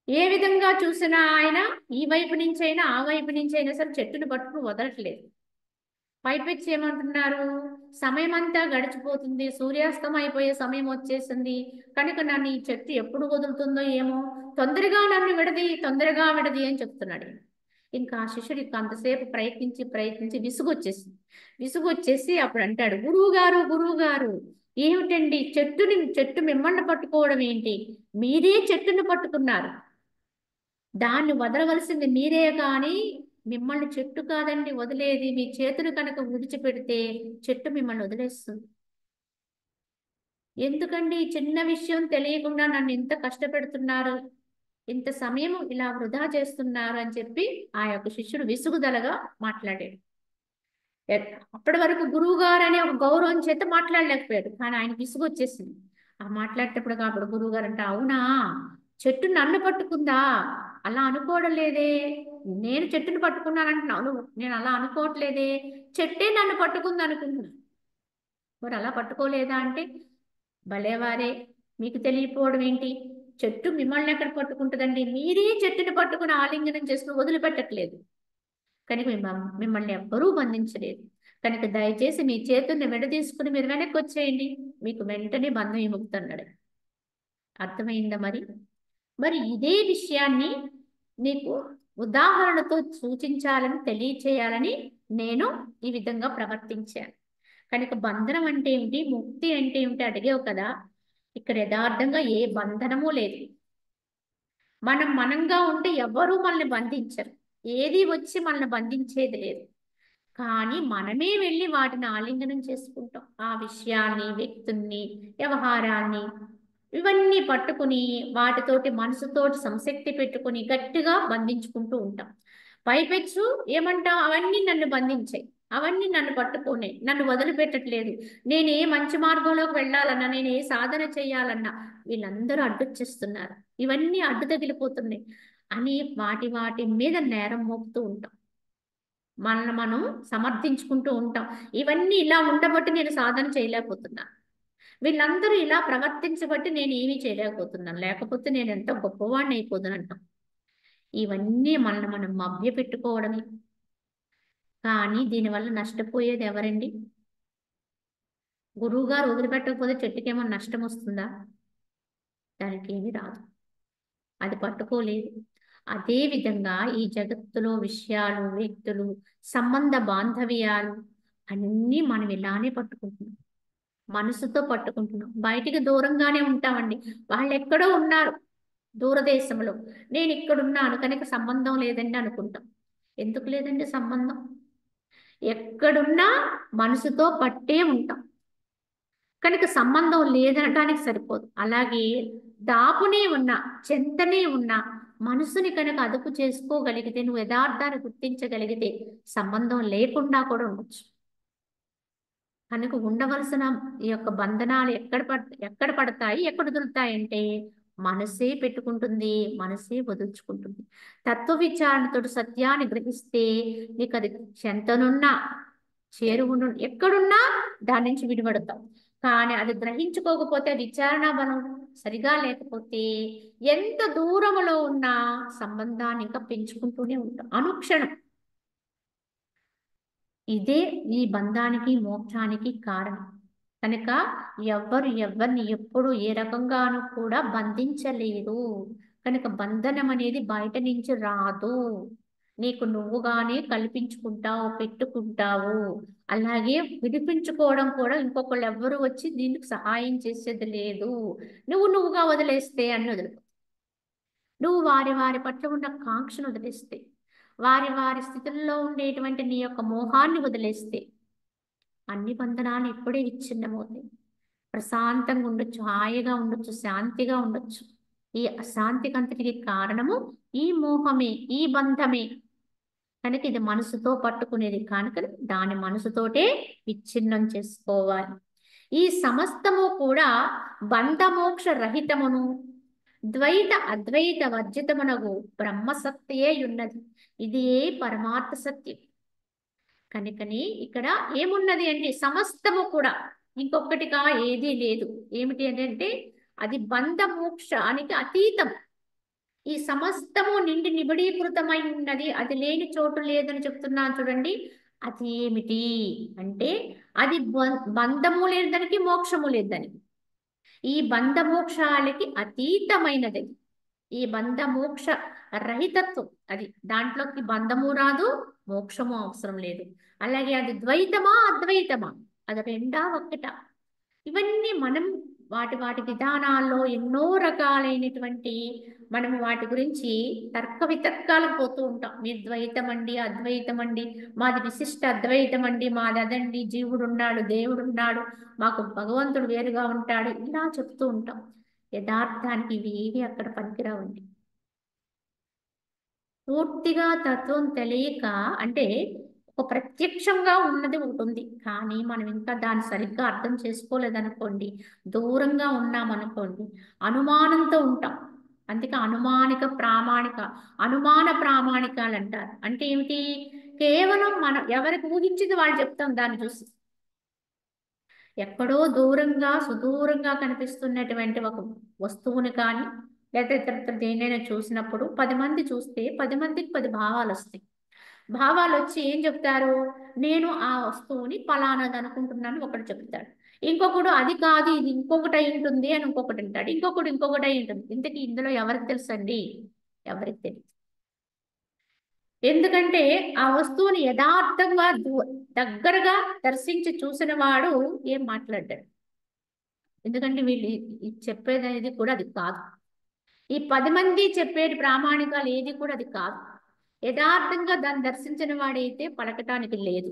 ఏ విధంగా చూసినా ఆయన ఈ వైపు నుంచైనా ఆ వైపు నుంచైనా సరే చెట్టును పట్టుకుని వదలట్లేదు. పైపెచ్చి ఏమంటున్నారు, సమయం అంతా గడిచిపోతుంది, సూర్యాస్తం అయిపోయే సమయం వచ్చేసింది కనుక నన్ను ఈ చెట్టు ఎప్పుడు వదులుతుందో ఏమో, తొందరగా విడది అని చెప్తున్నాడు. ఇంకా ఆ శిష్యుడికి అంతసేపు ప్రయత్నించి విసుగొచ్చేసి అప్పుడు అంటాడు, గురువు గారు ఏమిటండి, చెట్టు మిమ్మల్ని పట్టుకోవడం ఏంటి, మీరే చెట్టును పట్టుకున్నారు, దాన్ని వదలవలసింది మీరే కానీ మిమ్మల్ని చెట్టు కాదండి వదిలేది, మీ చేతులు కనుక విడిచిపెడితే చెట్టు మిమ్మల్ని వదిలేస్తుంది. ఎందుకండి ఈ చిన్న విషయం తెలియకుండా నన్ను ఇంత కష్టపెడుతున్నారు, ఇంత సమయం ఇలా వృధా చేస్తున్నారు అని చెప్పి ఆ యొక్క శిష్యుడు విసుగుదలగా మాట్లాడాడు. అప్పటి వరకు గురువు గారు అనే ఒక గౌరవం చేత మాట్లాడలేకపోయాడు, కానీ ఆయన విసుగు వచ్చేసింది. ఆ మాట్లాడేటప్పుడు అప్పుడు గురువు గారు అంటే, అవునా, చెట్టు నన్ను పట్టుకుందా, అలా అనుకోవడం లేదే, నేను చెట్టును పట్టుకున్నానంటున్నావు నువ్వు, నేను అలా అనుకోవట్లేదే, చెట్టే నన్ను పట్టుకుంది అనుకుంటున్నా, మరి అలా పట్టుకోలేదా అంటే, భలేవారే, మీకు తెలియపోవడం ఏంటి, చెట్టు మిమ్మల్ని ఎక్కడ పట్టుకుంటుందండి, మీరే చెట్టుని పట్టుకుని ఆలింగనం చేసుకుని వదిలిపెట్టట్లేదు కనుక మిమ్మల్ని ఎవ్వరూ బంధించలేదు కనుక దయచేసి మీ చేతుల్ని విడదీసుకుని మీరు వెనక్కి వచ్చేయండి, మీకు వెంటనే బంధం విముక్తన్నాడు. అర్థమైందా? మరి మరి ఇదే విషయాన్ని మీకు ఉదాహరణతో సూచించాలని తెలియచేయాలని నేను ఈ విధంగా ప్రవర్తించాను. కనుక బంధనం అంటే ఏమిటి, ముక్తి అంటే ఏమిటి అడిగావు కదా, ఇక్కడ యథార్థంగా ఏ బంధనము లేదు. మనంగా ఉంటే ఎవరూ మనల్ని బంధించరు, ఏది వచ్చి మనల్ని బంధించేది లేదు. కానీ మనమే వెళ్ళి వాటిని ఆలింగనం చేసుకుంటాం, ఆ విషయాన్ని, వ్యక్తుల్ని, వ్యవహారాన్ని ఇవన్నీ పట్టుకుని వాటితోటి మనసుతోటి సంశక్తి పెట్టుకుని గట్టిగా బంధించుకుంటూ ఉంటాం. పైపెచ్చు ఏమంటాం, అవన్నీ నన్ను బంధించాయి, అవన్నీ నన్ను పట్టుకునే, నన్ను వదిలిపెట్టట్లేదు, నేను ఏ మంచి మార్గంలోకి వెళ్ళాలన్నా, నేను ఏ సాధన చేయాలన్నా వీళ్ళందరూ అడ్డొచ్చేస్తున్నారు, ఇవన్నీ అడ్డు తగిలిపోతున్నాయి అని వాటి మీద నేరం మోపుతూ ఉంటాం, మనల్ని మనం సమర్థించుకుంటూ ఉంటాం. ఇవన్నీ ఇలా ఉండబట్టి నేను సాధన చేయలేకపోతున్నా, వీళ్ళందరూ ఇలా ప్రవర్తించబట్టి నేను ఏమీ చేయలేకపోతున్నాను, లేకపోతే నేను ఎంత గొప్పవాడిని అయిపోదును అంటాం. ఇవన్నీ మనల్ని మనం మభ్య పెట్టుకోవడమే. కానీ దీనివల్ల నష్టపోయేది ఎవరండి? గురువు గారు వదిలిపెట్టకపోతే చెట్టుకేమో నష్టం వస్తుందా? దానికి ఏమీ రాదు. అది పట్టుకోలేదు. అదే విధంగా ఈ జగత్తులో విషయాలు, వ్యక్తులు, సంబంధ బాంధవ్యాలు అన్నీ మనం ఇలానే పట్టుకుంటున్నాం. మనసుతో పట్టుకుంటున్నాం. బయటికి దూరంగానే ఉంటామండి. వాళ్ళు ఎక్కడో ఉన్నారు దూరదేశంలో. నేను ఇక్కడున్నాను కనుక సంబంధం లేదండి అనుకుంటాం. ఎందుకు లేదండి సంబంధం? ఎక్కడున్నా మనసుతో పట్టే ఉంటాం. కనుక సంబంధం లేదనటానికి సరిపోదు. అలాగే దాపునే ఉన్నా, చెంతనే ఉన్నా మనసుని కనుక అదుపు చేసుకోగలిగితే, నువ్వు యథార్థాన్ని గుర్తించగలిగితే సంబంధం లేకుండా కూడా ఉండొచ్చు. కనుక ఉండవలసిన ఈ యొక్క బంధనాలు ఎక్కడ పడతాయి, ఎక్కడ వదులుతాయంటే మనసే పెట్టుకుంటుంది, మనసే వదులుచుకుంటుంది. తత్వ విచారణతో సత్యాన్ని గ్రహిస్తే నీకు అది చెంతనున్నా చేరువును ఎక్కడున్నా దాని నుంచి విడిపడతాం. కానీ అది గ్రహించుకోకపోతే విచారణ బలం సరిగా లేకపోతే ఎంత దూరములో ఉన్న సంబంధాన్ని ఇంకా పెంచుకుంటూనే ఉంటాం అనుక్షణం. ఇదే ఈ బంధానికి మోక్షానికి కారణం. కనుక ఎవరిని ఎప్పుడు ఏ రకంగానూ కూడా బంధించలేరు. కనుక బంధనం అనేది బయట నుంచి రాదు. నీకు నువ్వుగానే కల్పించుకుంటావు, పెట్టుకుంటావు. అలాగే విడిపించుకోవడం కూడా ఇంకొకళ్ళు ఎవ్వరు వచ్చి దీనికి సహాయం చేసేది లేదు. నువ్వుగా వదిలేస్తే అని వదిలి, నువ్వు వారి పట్ల ఉన్న కాంక్షను వదిలేస్తే, వారి స్థితుల్లో ఉండేటువంటి నీ యొక్క మోహాన్ని వదిలేస్తే అన్ని బంధనాలు ఇప్పుడే విచ్ఛిన్నమవుతాయి. ప్రశాంతంగా ఉండొచ్చు, హాయిగా ఉండొచ్చు, శాంతిగా ఉండొచ్చు. ఈ అశాంతికి అంతటికి కారణము ఈ మోహమే, ఈ బంధమే. కనుక ఇది మనసుతో పట్టుకునేది కనుక దాని మనసుతోటే విచ్ఛిన్నం చేసుకోవాలి. ఈ సమస్తము కూడా బంధమోక్ష రహితమును ద్వైత అద్వైత వర్జితమునగు బ్రహ్మసత్యే ఉన్నది. ఇది పరమార్థ సత్యం. కనుకని ఇక్కడ ఏమున్నది అంటే సమస్తము కూడా ఇంకొకటిగా ఏదీ లేదు. ఏమిటి అంటే అది బంధమోక్షానికి అతీతం. ఈ సమస్తము నిండి నిబిడీకృతమై ఉన్నది, అది లేని చోటు లేదని చెప్తున్నాను చూడండి. అది ఏమిటి అంటే అది బంధము లేదని, మోక్షము లేదని. ఈ బంధమోక్షాలకి అతీతమైనది. ఈ బంధమోక్ష రహితత్వం అది. దాంట్లోకి బంధము రాదు, మోక్షము అవసరం లేదు. అలాగే అది ద్వైతమా అద్వైతమా, అది రెండా ఒక్కట. ఇవన్నీ మనం వాటి విధానాల్లో ఎన్నో రకాలైనటువంటి మనము వాటి గురించి తర్క వితర్కాలకు పోతూ ఉంటాం. మీరు ద్వైతం అండి, అద్వైతం అండి, మాది విశిష్ట అద్వైతం అండి, మాది అదండి, జీవుడు ఉన్నాడు, దేవుడు ఉన్నాడు, మాకు భగవంతుడు వేరుగా ఉంటాడు, ఇలా చెప్తూ ఉంటాం. యథార్థానికి ఇవి ఏవి అక్కడ పనికిరావండి. పూర్తిగా తత్వం తెలియక అంటే ఒక ప్రత్యక్షంగా ఉన్నది ఒకటి ఉంది, కానీ మనం ఇంకా దాన్ని సరిగ్గా అర్థం చేసుకోలేదనుకోండి, దూరంగా ఉన్నామనుకోండి, అనుమానంతో ఉంటాం. అందుకే అనుమాన ప్రామాణికాలు అంటారు. అంటే ఏమిటి? కేవలం మనం ఎవరికి ఊహించింది వాళ్ళు చెప్తాం దాన్ని చూసి. ఎక్కడో దూరంగా సుదూరంగా కనిపిస్తున్నటువంటి ఒక వస్తువుని కానీ లేదా ఇతర దేనైనా చూసినప్పుడు 10 మంది చూస్తే 10 మందికి 10 భావాలు వస్తాయి. భావాలు వచ్చి ఏం చెప్తారు? నేను ఆ వస్తువుని పలానాది అనుకుంటున్నాను ఒకటి చెప్తాడు. ఇంకొకడు అది కాదు ఇది ఇంకొకటి అయి ఉంటుంది అని ఇంకొకటి అంటాడు. ఇంకొకటి అయి ఉంటుంది. ఇంతకీ ఇందులో ఎవరికి తెలుసండి? ఎవరికి తెలియదు. ఎందుకంటే ఆ వస్తువుని యథార్థంగా దగ్గరగా దర్శించి చూసిన వాడు ఏం మాట్లాడ్డాడు. ఎందుకంటే వీళ్ళు చెప్పేది అనేది కూడా అది కాదు. ఈ 10 మంది చెప్పేది ప్రామాణికాలు ఏది కూడా అది కాదు. యథార్థంగా దాన్ని దర్శించిన వాడైతే పలకటానికి లేదు.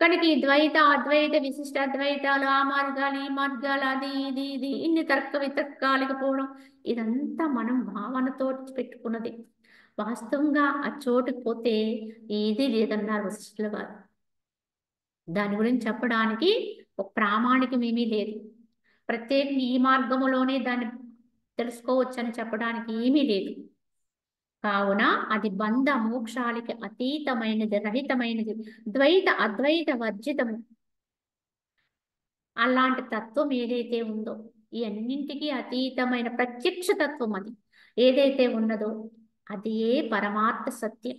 కనుక ఈ ద్వైత అద్వైత విశిష్ట అద్వైతాలు, ఆ మార్గాలు ఈ మార్గాలు, అది ఇది ఇన్ని తర్క వితర్కాలకు పోవడం, ఇదంతా మనం భావనతో పెట్టుకున్నది. వాస్తవంగా ఆ చోటుకు పోతే ఏదీ లేదన్నారు వశిష్ఠుల వారు. దాని గురించి చెప్పడానికి ఒక ప్రామాణికం ఏమీ లేదు. ప్రత్యేకంగా ఈ మార్గములోనే దాన్ని తెలుసుకోవచ్చని చెప్పడానికి ఏమీ లేదు. కావున అది బంధ మోక్షాలకి అతీతమైనది, రహితమైనది, ద్వైత అద్వైత వర్జితము. అలాంటి తత్వం ఏదైతే ఉందో, ఈ అన్నింటికీ అతీతమైన ప్రత్యక్ష తత్వం అది ఏదైతే ఉన్నదో అది పరమార్థ సత్యం.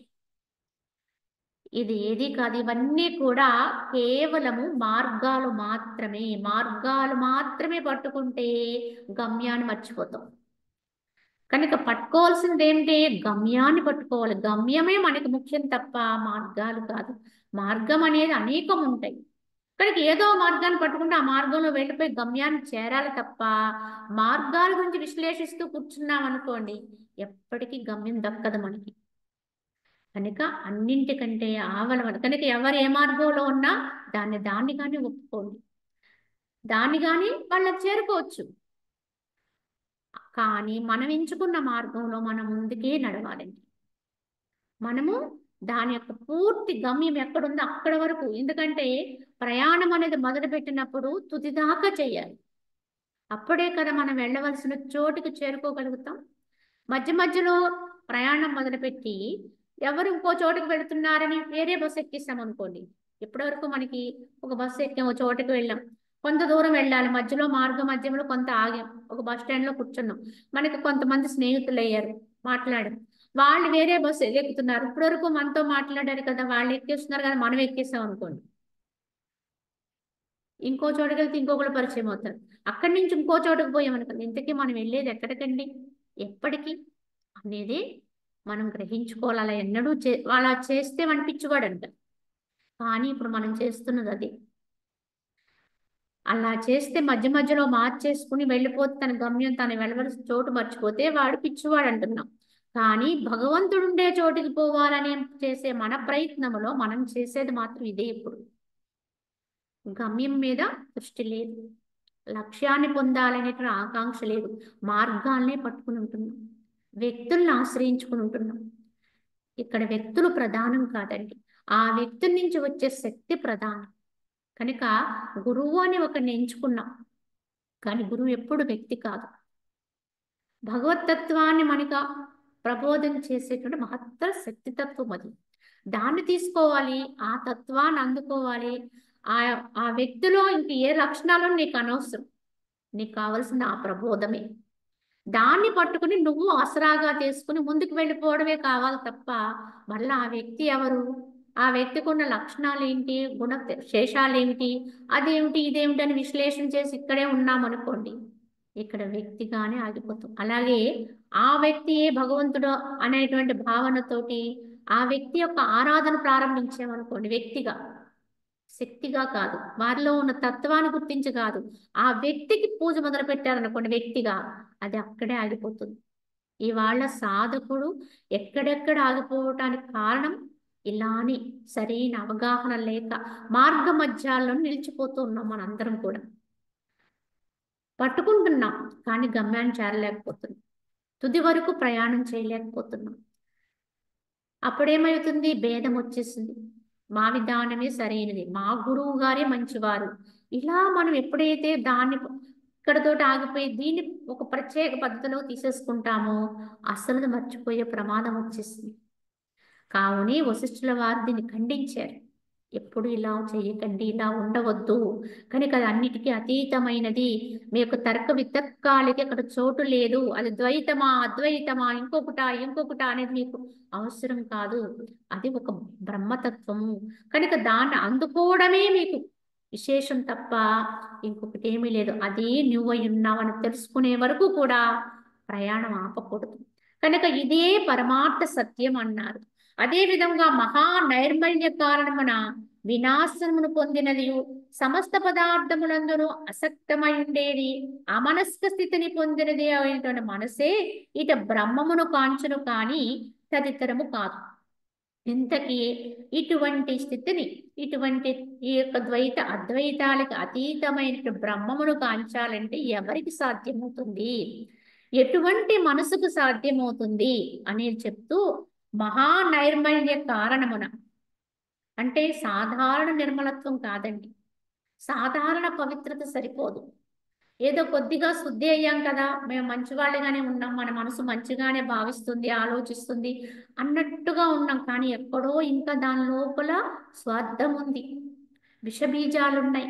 ఇది ఏది కాదు. ఇవన్నీ కూడా కేవలము మార్గాలు మాత్రమే పట్టుకుంటే గమ్యాన్ని మర్చిపోతాం. కనుక పట్టుకోవాల్సింది ఏంటి? గమ్యాన్ని పట్టుకోవాలి. గమ్యమే మనకి ముఖ్యం తప్ప మార్గాలు కాదు. మార్గం అనేది అనేకం ఉంటాయి. కనుక ఏదో మార్గాన్ని పట్టుకుంటే ఆ మార్గంలో వెళ్ళిపోయి గమ్యాన్ని చేరాలి తప్ప మార్గాల గురించి విశ్లేషిస్తూ కూర్చున్నాం అనుకోండి, ఎప్పటికీ గమ్యం దక్కదు మనకి. కనుక అన్నింటికంటే ఆవల కనుక ఎవరు ఏ మార్గంలో ఉన్నా దాన్ని కానీ ఒప్పుకోండి, దాన్ని కానీ వాళ్ళకి చేరుకోవచ్చు. కానీ మనం ఎంచుకున్న మార్గంలో మనం ముందుకే నడవాలండి. మనము దాని యొక్క పూర్తి గమ్యం ఎక్కడుందో అక్కడ వరకు, ఎందుకంటే ప్రయాణం అనేది మొదలుపెట్టినప్పుడు తుదిదాకా చేయాలి. అప్పుడే కదా మనం వెళ్ళవలసిన చోటుకి చేరుకోగలుగుతాం. మధ్య మధ్యలో ప్రయాణం మొదలుపెట్టి ఎవరు ఇంకో చోటుకి వెళుతున్నారని వేరే బస్సు ఎక్కిస్తాం అనుకోండి, ఇప్పటివరకు మనకి ఒక బస్సు ఎక్కాం, ఒక చోటుకి వెళ్ళాం, కొంత దూరం వెళ్ళాలి, మధ్యలో మధ్యలో కొంత ఆగాం, ఒక బస్ స్టాండ్ లో కూర్చున్నాం, మనకి కొంతమంది స్నేహితులు అయ్యారు, మాట్లాడారు, వాళ్ళు వేరే బస్సు ఎక్కుతున్నారు, ఇప్పటివరకు మనతో మాట్లాడారు కదా, వాళ్ళు ఎక్కేస్తున్నారు కదా, మనం ఎక్కేస్తాం అనుకోండి, ఇంకో చోటుకి వెళ్తే ఇంకొకరు పరిచయం అవుతారు, అక్కడి నుంచి ఇంకో చోటుకు పోయామనుకోండి, ఇంతకీ మనం వెళ్ళేది ఎక్కడికండి, ఎప్పటికీ అనేది మనం గ్రహించుకోవాలి. అలా ఎన్నడూ అలా చేస్తే మన పిచ్చివాడంట. కానీ ఇప్పుడు మనం చేస్తున్నది అది. అలా చేస్తే మధ్య మధ్యలో మార్చేసుకుని వెళ్ళిపోతే తన గమ్యం తను వెళ్ళవలసిన చోటు మర్చిపోతే వాడు పిచ్చివాడు అంటున్నాం. కానీ భగవంతుడు ఉండే చోటికి పోవాలని చేసే మన ప్రయత్నంలో మనం చేసేది మాత్రం ఇదే. ఇప్పుడు గమ్యం మీద దృష్టి లేదు, లక్ష్యాన్ని పొందాలనేటువంటి ఆకాంక్ష లేదు, మార్గాల్నే పట్టుకుని ఉంటున్నాం, వ్యక్తుల్ని ఆశ్రయించుకుని ఉంటున్నాం. ఇక్కడ వ్యక్తులు ప్రధానం కాదండి, ఆ వ్యక్తి నుంచి వచ్చే శక్తి ప్రధానం. కనుక గురువు అని ఒకరిని ఎంచుకున్నాం, కానీ గురువు ఎప్పుడు వ్యక్తి కాదు. భగవతత్వాన్ని మనకు ప్రబోధన చేసేటువంటి మహత్తర శక్తితత్వం అది. దాన్ని తీసుకోవాలి, ఆ తత్వాన్ని అందుకోవాలి. ఆ ఆ వ్యక్తిలో ఇంక ఏ లక్షణాలు నీకు అనవసరం, నీకు కావలసిన ఆ ప్రబోధమే. దాన్ని పట్టుకుని నువ్వు ఆసరాగా తీసుకుని ముందుకు వెళ్ళిపోవడమే కావాలి తప్ప మళ్ళీ ఆ వ్యక్తి ఎవరు, ఆ వ్యక్తికి ఉన్న లక్షణాలు ఏంటి, శేషాలు ఏమిటి, అదేమిటి ఇదేమిటి అని విశ్లేషణ చేసి ఇక్కడే ఉన్నామనుకోండి, ఇక్కడ వ్యక్తిగానే ఆగిపోతాం. అలాగే ఆ వ్యక్తియే భగవంతుడు అనేటువంటి భావనతోటి ఆ వ్యక్తి యొక్క ఆరాధన ప్రారంభించామనుకోండి, వ్యక్తిగా శక్తిగా కాదు, వారిలో ఉన్న తత్వాన్ని గుర్తించి కాదు, ఆ వ్యక్తికి పూజ మొదలు పెట్టారనుకోండి వ్యక్తిగా, అది అక్కడే ఆగిపోతుంది. ఇవాళ సాధకుడు ఎక్కడెక్కడ ఆగిపోవటానికి కారణం ఇలానే సరైన అవగాహన లేక మార్గ మధ్యాల్లో నిలిచిపోతూ ఉన్నాం. మనందరం కూడా పట్టుకుంటున్నాం కానీ గమ్యాన్ని చేరలేకపోతున్నాం, తుది వరకు ప్రయాణం చేయలేకపోతున్నాం. అప్పుడేమవుతుంది? భేదం వచ్చేసింది. మా విధానమే సరైనది, మా గురువు గారే మంచివారు, ఇలా మనం ఎప్పుడైతే దాన్ని ఇక్కడతోటి ఆగిపోయి దీన్ని ఒక ప్రత్యేక పద్ధతిలో తీసేసుకుంటామో అసలు మర్చిపోయే ప్రమాదం వచ్చేసింది. కావునే వశిష్ఠుల వారు దీన్ని ఖండించారు. ఎప్పుడు ఇలా చేయకండి, ఇలా ఉండవద్దు, కనుక అది అన్నిటికీ అతీతమైనది, మీకు తర్క వితర్కాలకి అక్కడ చోటు లేదు, అది ద్వైతమా అద్వైతమా ఇంకొకట అనేది మీకు అవసరం కాదు, అది ఒక బ్రహ్మతత్వము, కనుక దాన్ని అందుకోవడమే మీకు విశేషం తప్ప ఇంకొకటి ఏమీ లేదు. అదే నువ్వు ఉన్నావని తెలుసుకునే వరకు కూడా ప్రయాణం ఆపకూడదు. కనుక ఇదే పరమార్థ సత్యం అన్నారు. అదే విధంగా మహా నైర్మల్య కారణమున వినాశమును పొందినది, సమస్త పదార్థములందును అసక్తమై ఉండేది, అమనస్క స్థితిని పొందినది అయినటువంటి మనసే ఇట బ్రహ్మమును కాంచును కానీ తదితరము కాదు. ఇంతకీ ఇటువంటి స్థితిని, ఇటువంటి ఈ యొక్క ద్వైత అద్వైతాలకు అతీతమైన బ్రహ్మమును కాంచాలంటే ఎవరికి సాధ్యమవుతుంది, ఎటువంటి మనసుకు సాధ్యమవుతుంది అనేది చెప్తూ మహానైర్మల్య కారణమున, అంటే సాధారణ నిర్మలత్వం కాదండి, సాధారణ పవిత్రత సరిపోదు. ఏదో కొద్దిగా శుద్ధి అయ్యాం కదా, మేము మంచివాళ్ళగానే ఉన్నాం, మన మనసు మంచిగానే భావిస్తుంది ఆలోచిస్తుంది అన్నట్టుగా ఉన్నాం, కానీ ఎక్కడో ఇంకా దాని లోపల స్వార్థం ఉంది, విషబీజాలున్నాయి.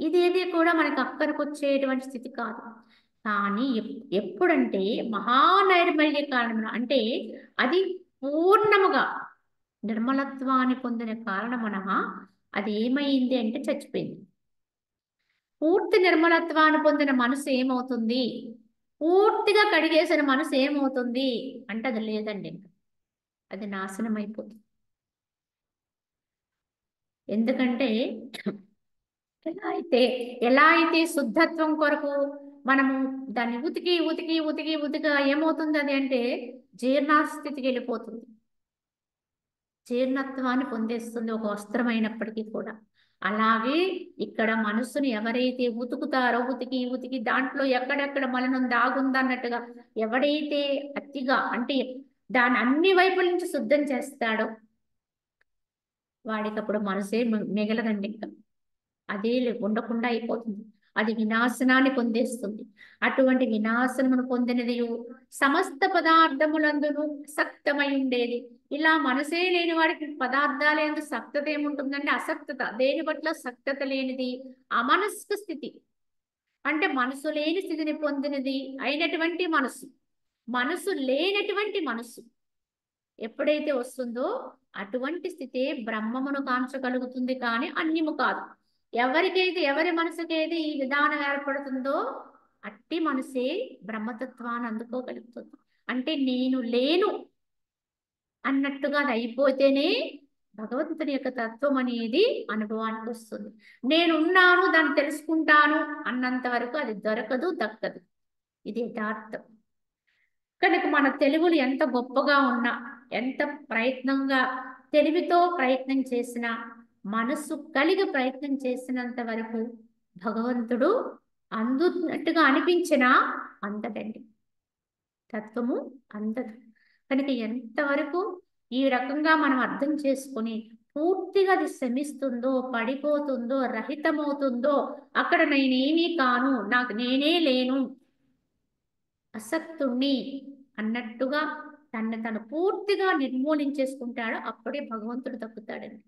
ఇదేది కూడా మనకు అక్కడికి వచ్చేటువంటి స్థితి కాదు. కానీ ఎప్పుడంటే మహానైర్మల్య కారణం, అంటే అది పూర్ణముగా నిర్మలత్వాన్ని పొందిన కారణమున అది ఏమైంది అంటే చచ్చిపోయింది. పూర్తి నిర్మలత్వాన్ని పొందిన మనసు ఏమవుతుంది? పూర్తిగా కడిగేసిన మనసు ఏమవుతుంది అంటే అది లేదండి, ఇంకా అది నాశనం అయిపోతుంది. ఎందుకంటే ఎలా అయితే శుద్ధత్వం కొరకు మనము దాన్ని ఉతికి ఉతికి ఉతికి ఉతిగా ఏమవుతుంది అది అంటే జీర్ణస్థితికి వెళ్ళిపోతుంది, జీర్ణత్వాన్ని పొందేస్తుంది ఒక వస్త్రమైనప్పటికీ కూడా. అలాగే ఇక్కడ మనస్సుని ఎవరైతే ఉతుకుతారో ఉతికి ఉతికి దాంట్లో ఎక్కడెక్కడ మలినం దాగుందన్నట్టుగా ఎవడైతే అతిగా అంటే దాని అన్ని వైపుల నుంచి శుద్ధం చేస్తాడో వాడికి అప్పుడు మనసే మిగలదండి, ఇంకా అదే ఉండకుండా అయిపోతుంది, అది వినాశనాన్ని పొందేస్తుంది. అటువంటి వినాశనమును పొందినది సమస్త పదార్థములందును సక్తమై ఉండేది. ఇలా మనసే లేని వాడికి పదార్థాలేందు సక్తత ఏముంటుందంటే అసక్తత, దేని పట్ల సక్తత లేనిది అమనస్క స్థితి. అంటే మనసు లేని స్థితిని పొందినది అయినటువంటి మనసు, మనసు లేనటువంటి మనసు ఎప్పుడైతే వస్తుందో అటువంటి స్థితి బ్రహ్మమును కాంచగలుగుతుంది, కానీ అన్యము కాదు. ఎవరికైతే ఎవరి మనసుకైతే ఈ విధానం ఏర్పడుతుందో అట్టి మనసే బ్రహ్మతత్వాన్ని అందుకోగలుగుతుంది. అంటే నేను లేను అన్నట్టుగా అది అయిపోతేనే భగవంతుని యొక్క తత్వం అనేది అనుభవానికి వస్తుంది. నేనున్నాను దాన్ని తెలుసుకుంటాను అన్నంత వరకు అది దొరకదు, దక్కదు. ఇది యథార్థం. కనుక మన తెలుగులు ఎంత గొప్పగా ఉన్నా, ఎంత ప్రయత్నంగా తెలివితో ప్రయత్నం చేసినా, మనస్సు కలిగి ప్రయత్నం చేసినంత వరకు భగవంతుడు అందుతున్నట్టుగా అనిపించినా అందదండి, తత్వము అందదు. కనుక ఎంతవరకు ఈ రకంగా మనం అర్థం చేసుకుని పూర్తిగా అది శమిస్తుందో, పడిపోతుందో, రహితమవుతుందో, అక్కడ నేనేమీ కాను, నాకు నేనే లేను, అసక్తుణ్ణి అన్నట్టుగా తను పూర్తిగా నిర్మూలించేసుకుంటాడు, అప్పుడే భగవంతుడు తప్పుతాడండి.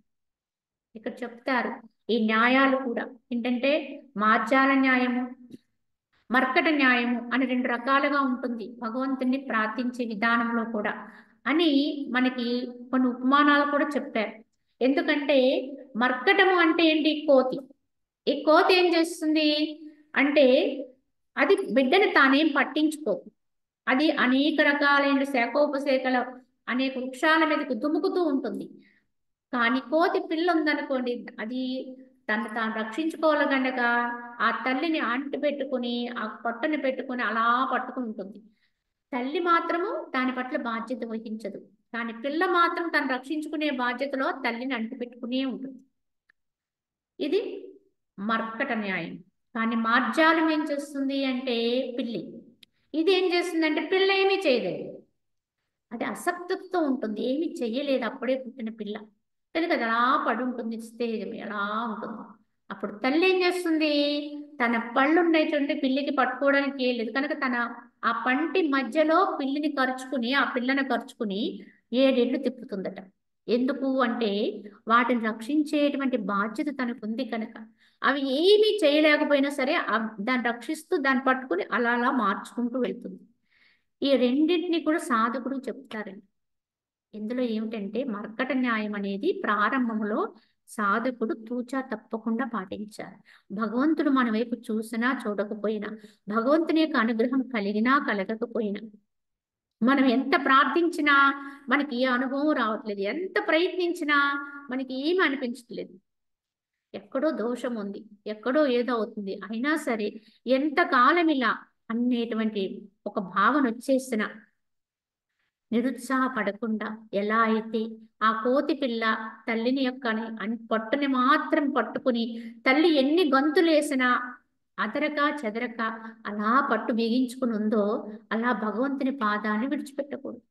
ఇక్కడ చెప్తారు ఈ న్యాయాలు కూడా ఏంటంటే మార్జాల న్యాయము, మర్కట న్యాయము అని రెండు రకాలుగా ఉంటుంది భగవంతుణ్ణి ప్రార్థించే విధానంలో కూడా అని మనకి కొన్ని ఉపమానాలు కూడా చెప్పారు. ఎందుకంటే మర్కటము అంటే ఏంటి? కోతి. ఈ కోతి ఏం చేస్తుంది అంటే అది బిడ్డను తానేం పట్టించుకోదు, అది అనేక రకాలైన శాఖోపశాఖల అనేక వృక్షాల మీదకి దుముకుతూ ఉంటుంది. కానీ కోతి పిల్ల ఉందనుకోండి, అది తాను రక్షించుకోవాలి కనుక ఆ తల్లిని అంటి పెట్టుకుని ఆ పొట్టని పెట్టుకుని అలా పట్టుకుని ఉంటుంది. తల్లి మాత్రము దాని పట్ల బాధ్యత వహించదు, కానీ పిల్ల మాత్రం తను రక్షించుకునే బాధ్యతలో తల్లిని అంటి పెట్టుకునే ఉంటుంది. ఇది మర్కట న్యాయం. కానీ మార్జాలం ఏం చేస్తుంది అంటే పిల్లి, ఇది ఏం చేస్తుందంటే పిల్ల ఏమీ చేయలేదు, అది అసక్తితో ఉంటుంది, ఏమీ చెయ్యలేదు, అప్పుడే పుట్టిన పిల్ల కనుక అది అలా పడి ఉంటుంది, స్టేజ్ ఎలా ఉంటుంది. అప్పుడు తల్లి ఏం చేస్తుంది, తన పళ్ళు ఉండేటువంటి పిల్లికి పట్టుకోవడానికి ఏం లేదు కనుక తన ఆ పంటి మధ్యలో పిల్లిని ఖర్చుకుని ఆ పిల్లని ఖర్చుకుని 7 ఏళ్ళు తిప్పుతుందట. ఎందుకు అంటే వాటిని రక్షించేటువంటి బాధ్యత తనకు ఉంది కనుక. అవి ఏమీ చేయలేకపోయినా సరే దాన్ని రక్షిస్తూ దాన్ని పట్టుకుని అలా అలా మార్చుకుంటూ వెళ్తుంది. ఈ రెండింటిని కూడా సాధకుడు చెప్తారండి. ఇందులో ఏమిటంటే మర్కట న్యాయం అనేది ప్రారంభంలో సాధకుడు తూచా తప్పకుండా పాటించాలి. భగవంతుడు మన వైపు చూసినా చూడకపోయినా, భగవంతుని యొక్క అనుగ్రహం కలిగినా కలగకపోయినా, మనం ఎంత ప్రార్థించినా మనకి ఏ అనుభవం రావట్లేదు, ఎంత ప్రయత్నించినా మనకి ఏమి అనిపించట్లేదు, ఎక్కడో దోషం ఉంది, ఎక్కడో ఏదో అవుతుంది, అయినా సరే ఎంతకాలం ఇలా అనేటువంటి ఒక భావన వచ్చేసిన నిరుత్సాహపడకుండా ఎలా అయితే ఆ కోతి పిల్ల తల్లిని యొక్క పొట్టుని మాత్రం పట్టుకుని తల్లి ఎన్ని గంతులేసినా అదరక చెదరక అలా పట్టు బిగించుకుని ఉందో అలా భగవంతుని పాదాన్ని విడిచిపెట్టకూడదు,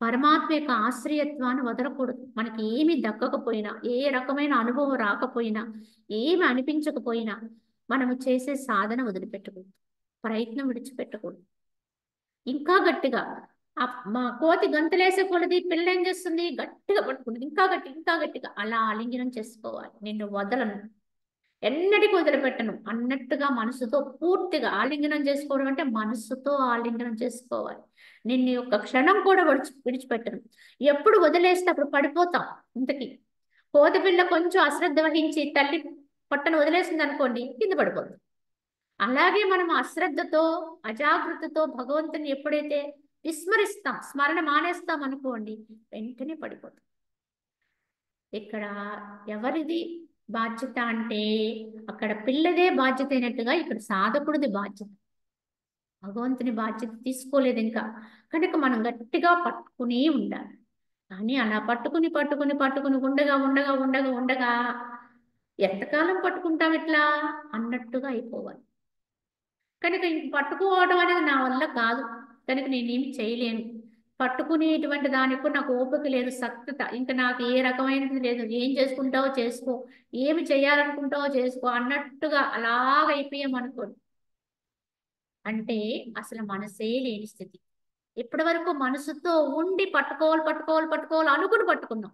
పరమాత్మ యొక్క ఆశ్రయత్వాన్ని వదలకూడదు. మనకి ఏమి దక్కకపోయినా, ఏ రకమైన అనుభవం రాకపోయినా, ఏమి అనిపించకపోయినా మనము చేసే సాధన వదిలిపెట్టకూడదు, ప్రయత్నం విడిచిపెట్టకూడదు. ఇంకా గట్టిగా మా కోతి గంతులేసే కొలది పిల్ల ఏం చేస్తుంది, గట్టిగా పట్టుకుంటుంది, ఇంకా గట్టి ఇంకా గట్టిగా అలా ఆలింగనం చేసుకోవాలి. నిన్ను వదలను, ఎన్నటికి వదిలిపెట్టను అన్నట్టుగా మనసుతో పూర్తిగా ఆలింగనం చేసుకోవడం అంటే మనసుతో ఆలింగనం చేసుకోవాలి. నిన్ను ఒక్క క్షణం కూడా విడిచిపెట్టను. ఎప్పుడు వదిలేస్తే అప్పుడు పడిపోతాం. ఇంతకీ కోతి పిల్ల కొంచెం అశ్రద్ధ వహించి తల్లి పొట్టను వదిలేసింది అనుకోండి, కింద పడిపోతుంది. అలాగే మనం అశ్రద్ధతో అజాగ్రత్తతో భగవంతుని ఎప్పుడైతే విస్మరిస్తాం, స్మరణ మానేస్తాం అనుకోండి, వెంటనే పడిపోతాం. ఇక్కడ ఎవరిది బాధ్యత అంటే అక్కడ పిల్లదే బాధ్యత అయినట్టుగా ఇక్కడ సాధకుడిది బాధ్యత. భగవంతుని బాధ్యత తీసుకోలేదు ఇంకా, కనుక మనం గట్టిగా పట్టుకుని ఉండాలి. కానీ అలా పట్టుకుని పట్టుకుని పట్టుకుని ఉండగా ఉండగా ఉండగా ఉండగా ఎంతకాలం పట్టుకుంటాం ఇట్లా అన్నట్టుగా అయిపోవాలి. కనుక ఇంక పట్టుకోవడం అనేది నా వల్ల కాదు, కనుక నేనేమి చేయలేను, పట్టుకునేటువంటి దానికి కూడా నాకు ఓపిక లేదు, సక్తత ఇంకా నాకు ఏ రకమైనది లేదు, ఏం చేసుకుంటావో చేసుకో, ఏమి చేయాలనుకుంటావో చేసుకో అన్నట్టుగా అలాగైపోయామనుకోండి, అంటే అసలు మనసే లేని స్థితి. ఇప్పటి వరకు మనసుతో ఉండి పట్టుకోవాలి పట్టుకోవాలి పట్టుకోవాలి అనుకుని పట్టుకున్నాం,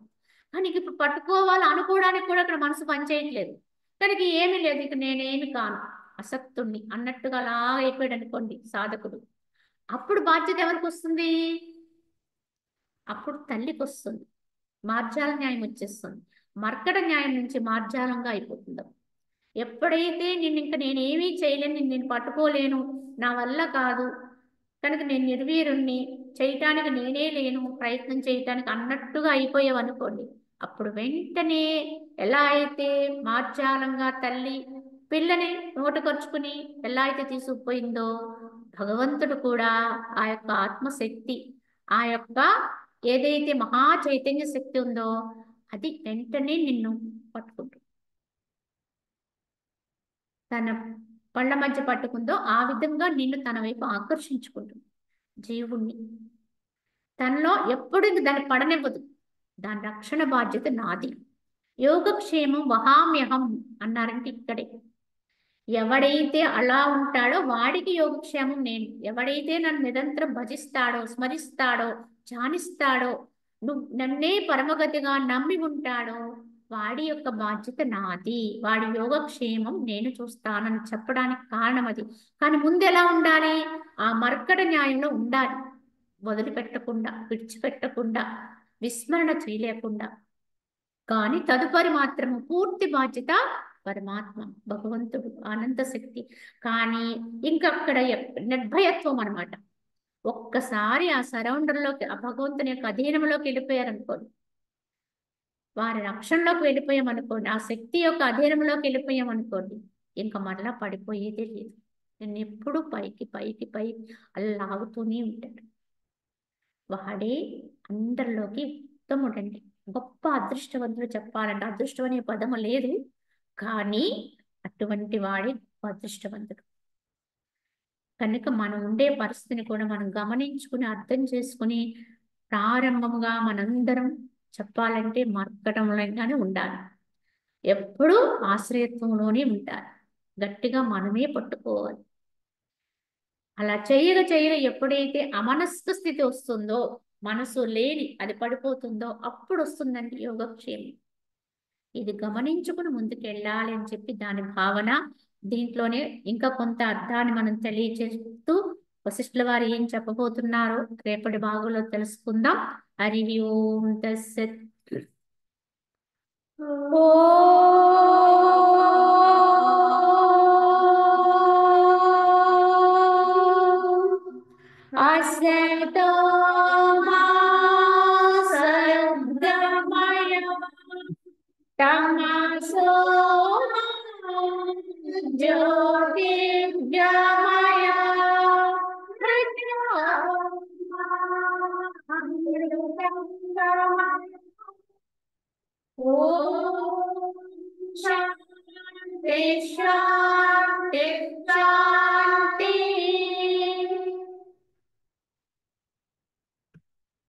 కానీ ఇప్పుడు పట్టుకోవాలి అనుకోవడానికి కూడా అక్కడ మనసు పనిచేయట్లేదు, కనుక ఏమీ లేదు, ఇక నేనేమి కాను, అసక్తుణ్ణి అన్నట్టుగా అలా అయిపోయాడు అనుకోండి సాధకుడు. అప్పుడు బాధ్యత ఎవరికి వస్తుంది? అప్పుడు తల్లికి వస్తుంది. మార్జాల న్యాయం వచ్చేస్తుంది. మర్కట న్యాయం నుంచి మార్జాలంగా అయిపోతుంది. ఎప్పుడైతే నిన్ను ఇంక నేనేమీ చేయలేను, నేను పట్టుకోలేను, నా వల్ల కాదు, కనుక నేను నిర్వీరుణ్ణి, చేయటానికి నేనే లేను, ప్రయత్నం చేయటానికి అన్నట్టుగా అయిపోయావనుకోండి, అప్పుడు వెంటనే ఎలా అయితే మార్జాలంగా తల్లి పిల్లని నోటకొచ్చుకుని ఎలా అయితే తీసుకుపోయిందో, భగవంతుడు కూడా ఆ యొక్క ఆత్మశక్తి, ఆ యొక్క ఏదైతే మహా చైతన్య శక్తి ఉందో అది వెంటనే నిన్ను పట్టుకుంటుంది. తన పళ్ళ మధ్య పట్టుకుందో ఆ విధంగా నిన్ను తన వైపు ఆకర్షించుకుంటుంది. జీవుణ్ణి తనలో ఎప్పుడు ఇంక దాన్ని పడనివ్వదు. దాని రక్షణ బాధ్యత నాది. యోగక్షేమం వహామ్యహం అన్నారంటే ఇక్కడే. ఎవడైతే అలా ఉంటాడో వాడికి యోగక్షేమం నేను. ఎవడైతే నన్ను నిరంతరం భజిస్తాడో, స్మరిస్తాడో, ధ్యానిస్తాడో, నువ్వు నన్నే పరమగతిగా నమ్మి ఉంటాడో వాడి యొక్క బాధ్యత నాది, వాడి యోగక్షేమం నేను చూస్తానని చెప్పడానికి కారణం అది. కానీ ముందు ఎలా ఉండాలి? ఆ మర్కట న్యాయంలో ఉండాలి. వదిలిపెట్టకుండా, విడిచిపెట్టకుండా, విస్మరణ చేయలేకుండా. కానీ తదుపరి మాత్రము పూర్తి బాధ్యత పరమాత్మ, భగవంతుడు, అనంత శక్తి. కానీ ఇంకక్కడ నిర్భయత్వం అనమాట. ఒక్కసారి ఆ సరౌండర్లోకి, ఆ భగవంతుని యొక్క అధీనంలోకి వెళ్ళిపోయారనుకోండి, వారి రక్షణలోకి వెళ్ళిపోయామనుకోండి, ఆ శక్తి యొక్క అధీనంలోకి వెళ్ళిపోయామనుకోండి, ఇంకా మరలా పడిపోయేదే లేదు. నేను ఎప్పుడు పైకి పైకి పైకి అలా లాగుతూనే ఉంటాడు. వాడే అందరిలోకి ఉత్తముడండి. గొప్ప అదృష్టవంతుడు చెప్పాలంటే, అదృష్టం అనే పదము లేదు, కానీ అటువంటి వాడే గొప్ప అదృష్టవంతుడు. కనుక మనం ఉండే పరిస్థితిని కూడా మనం గమనించుకుని అర్థం చేసుకుని ప్రారంభముగా మనందరం చెప్పాలంటే మర్కటంలోనే ఉండాలి. ఎప్పుడూ ఆశ్రయత్వంలోనే ఉంటారు. గట్టిగా మనమే పట్టుకోవాలి. అలా చేయగా చేయగా ఎప్పుడైతే అమనస్క స్థితి వస్తుందో, మనసు లేని అది పడిపోతుందో, అప్పుడు వస్తుందండి యోగక్షేమం. ఇది గమనించుకుని ముందుకెళ్ళాలి అని చెప్పి దాని భావన. దీంట్లోనే ఇంకా కొంత అర్థాన్ని మనం తెలియచేస్తూ వశిష్ఠుల వారు ఏం చెప్పబోతున్నారో రేపటి భాగంలో తెలుసుకుందాం. హరి ఓం తస్సత్. అసతో మా సద్గమయ తమసో జ్యోతిర్గమయ ఓం శాంతి శాంతి శాంతి.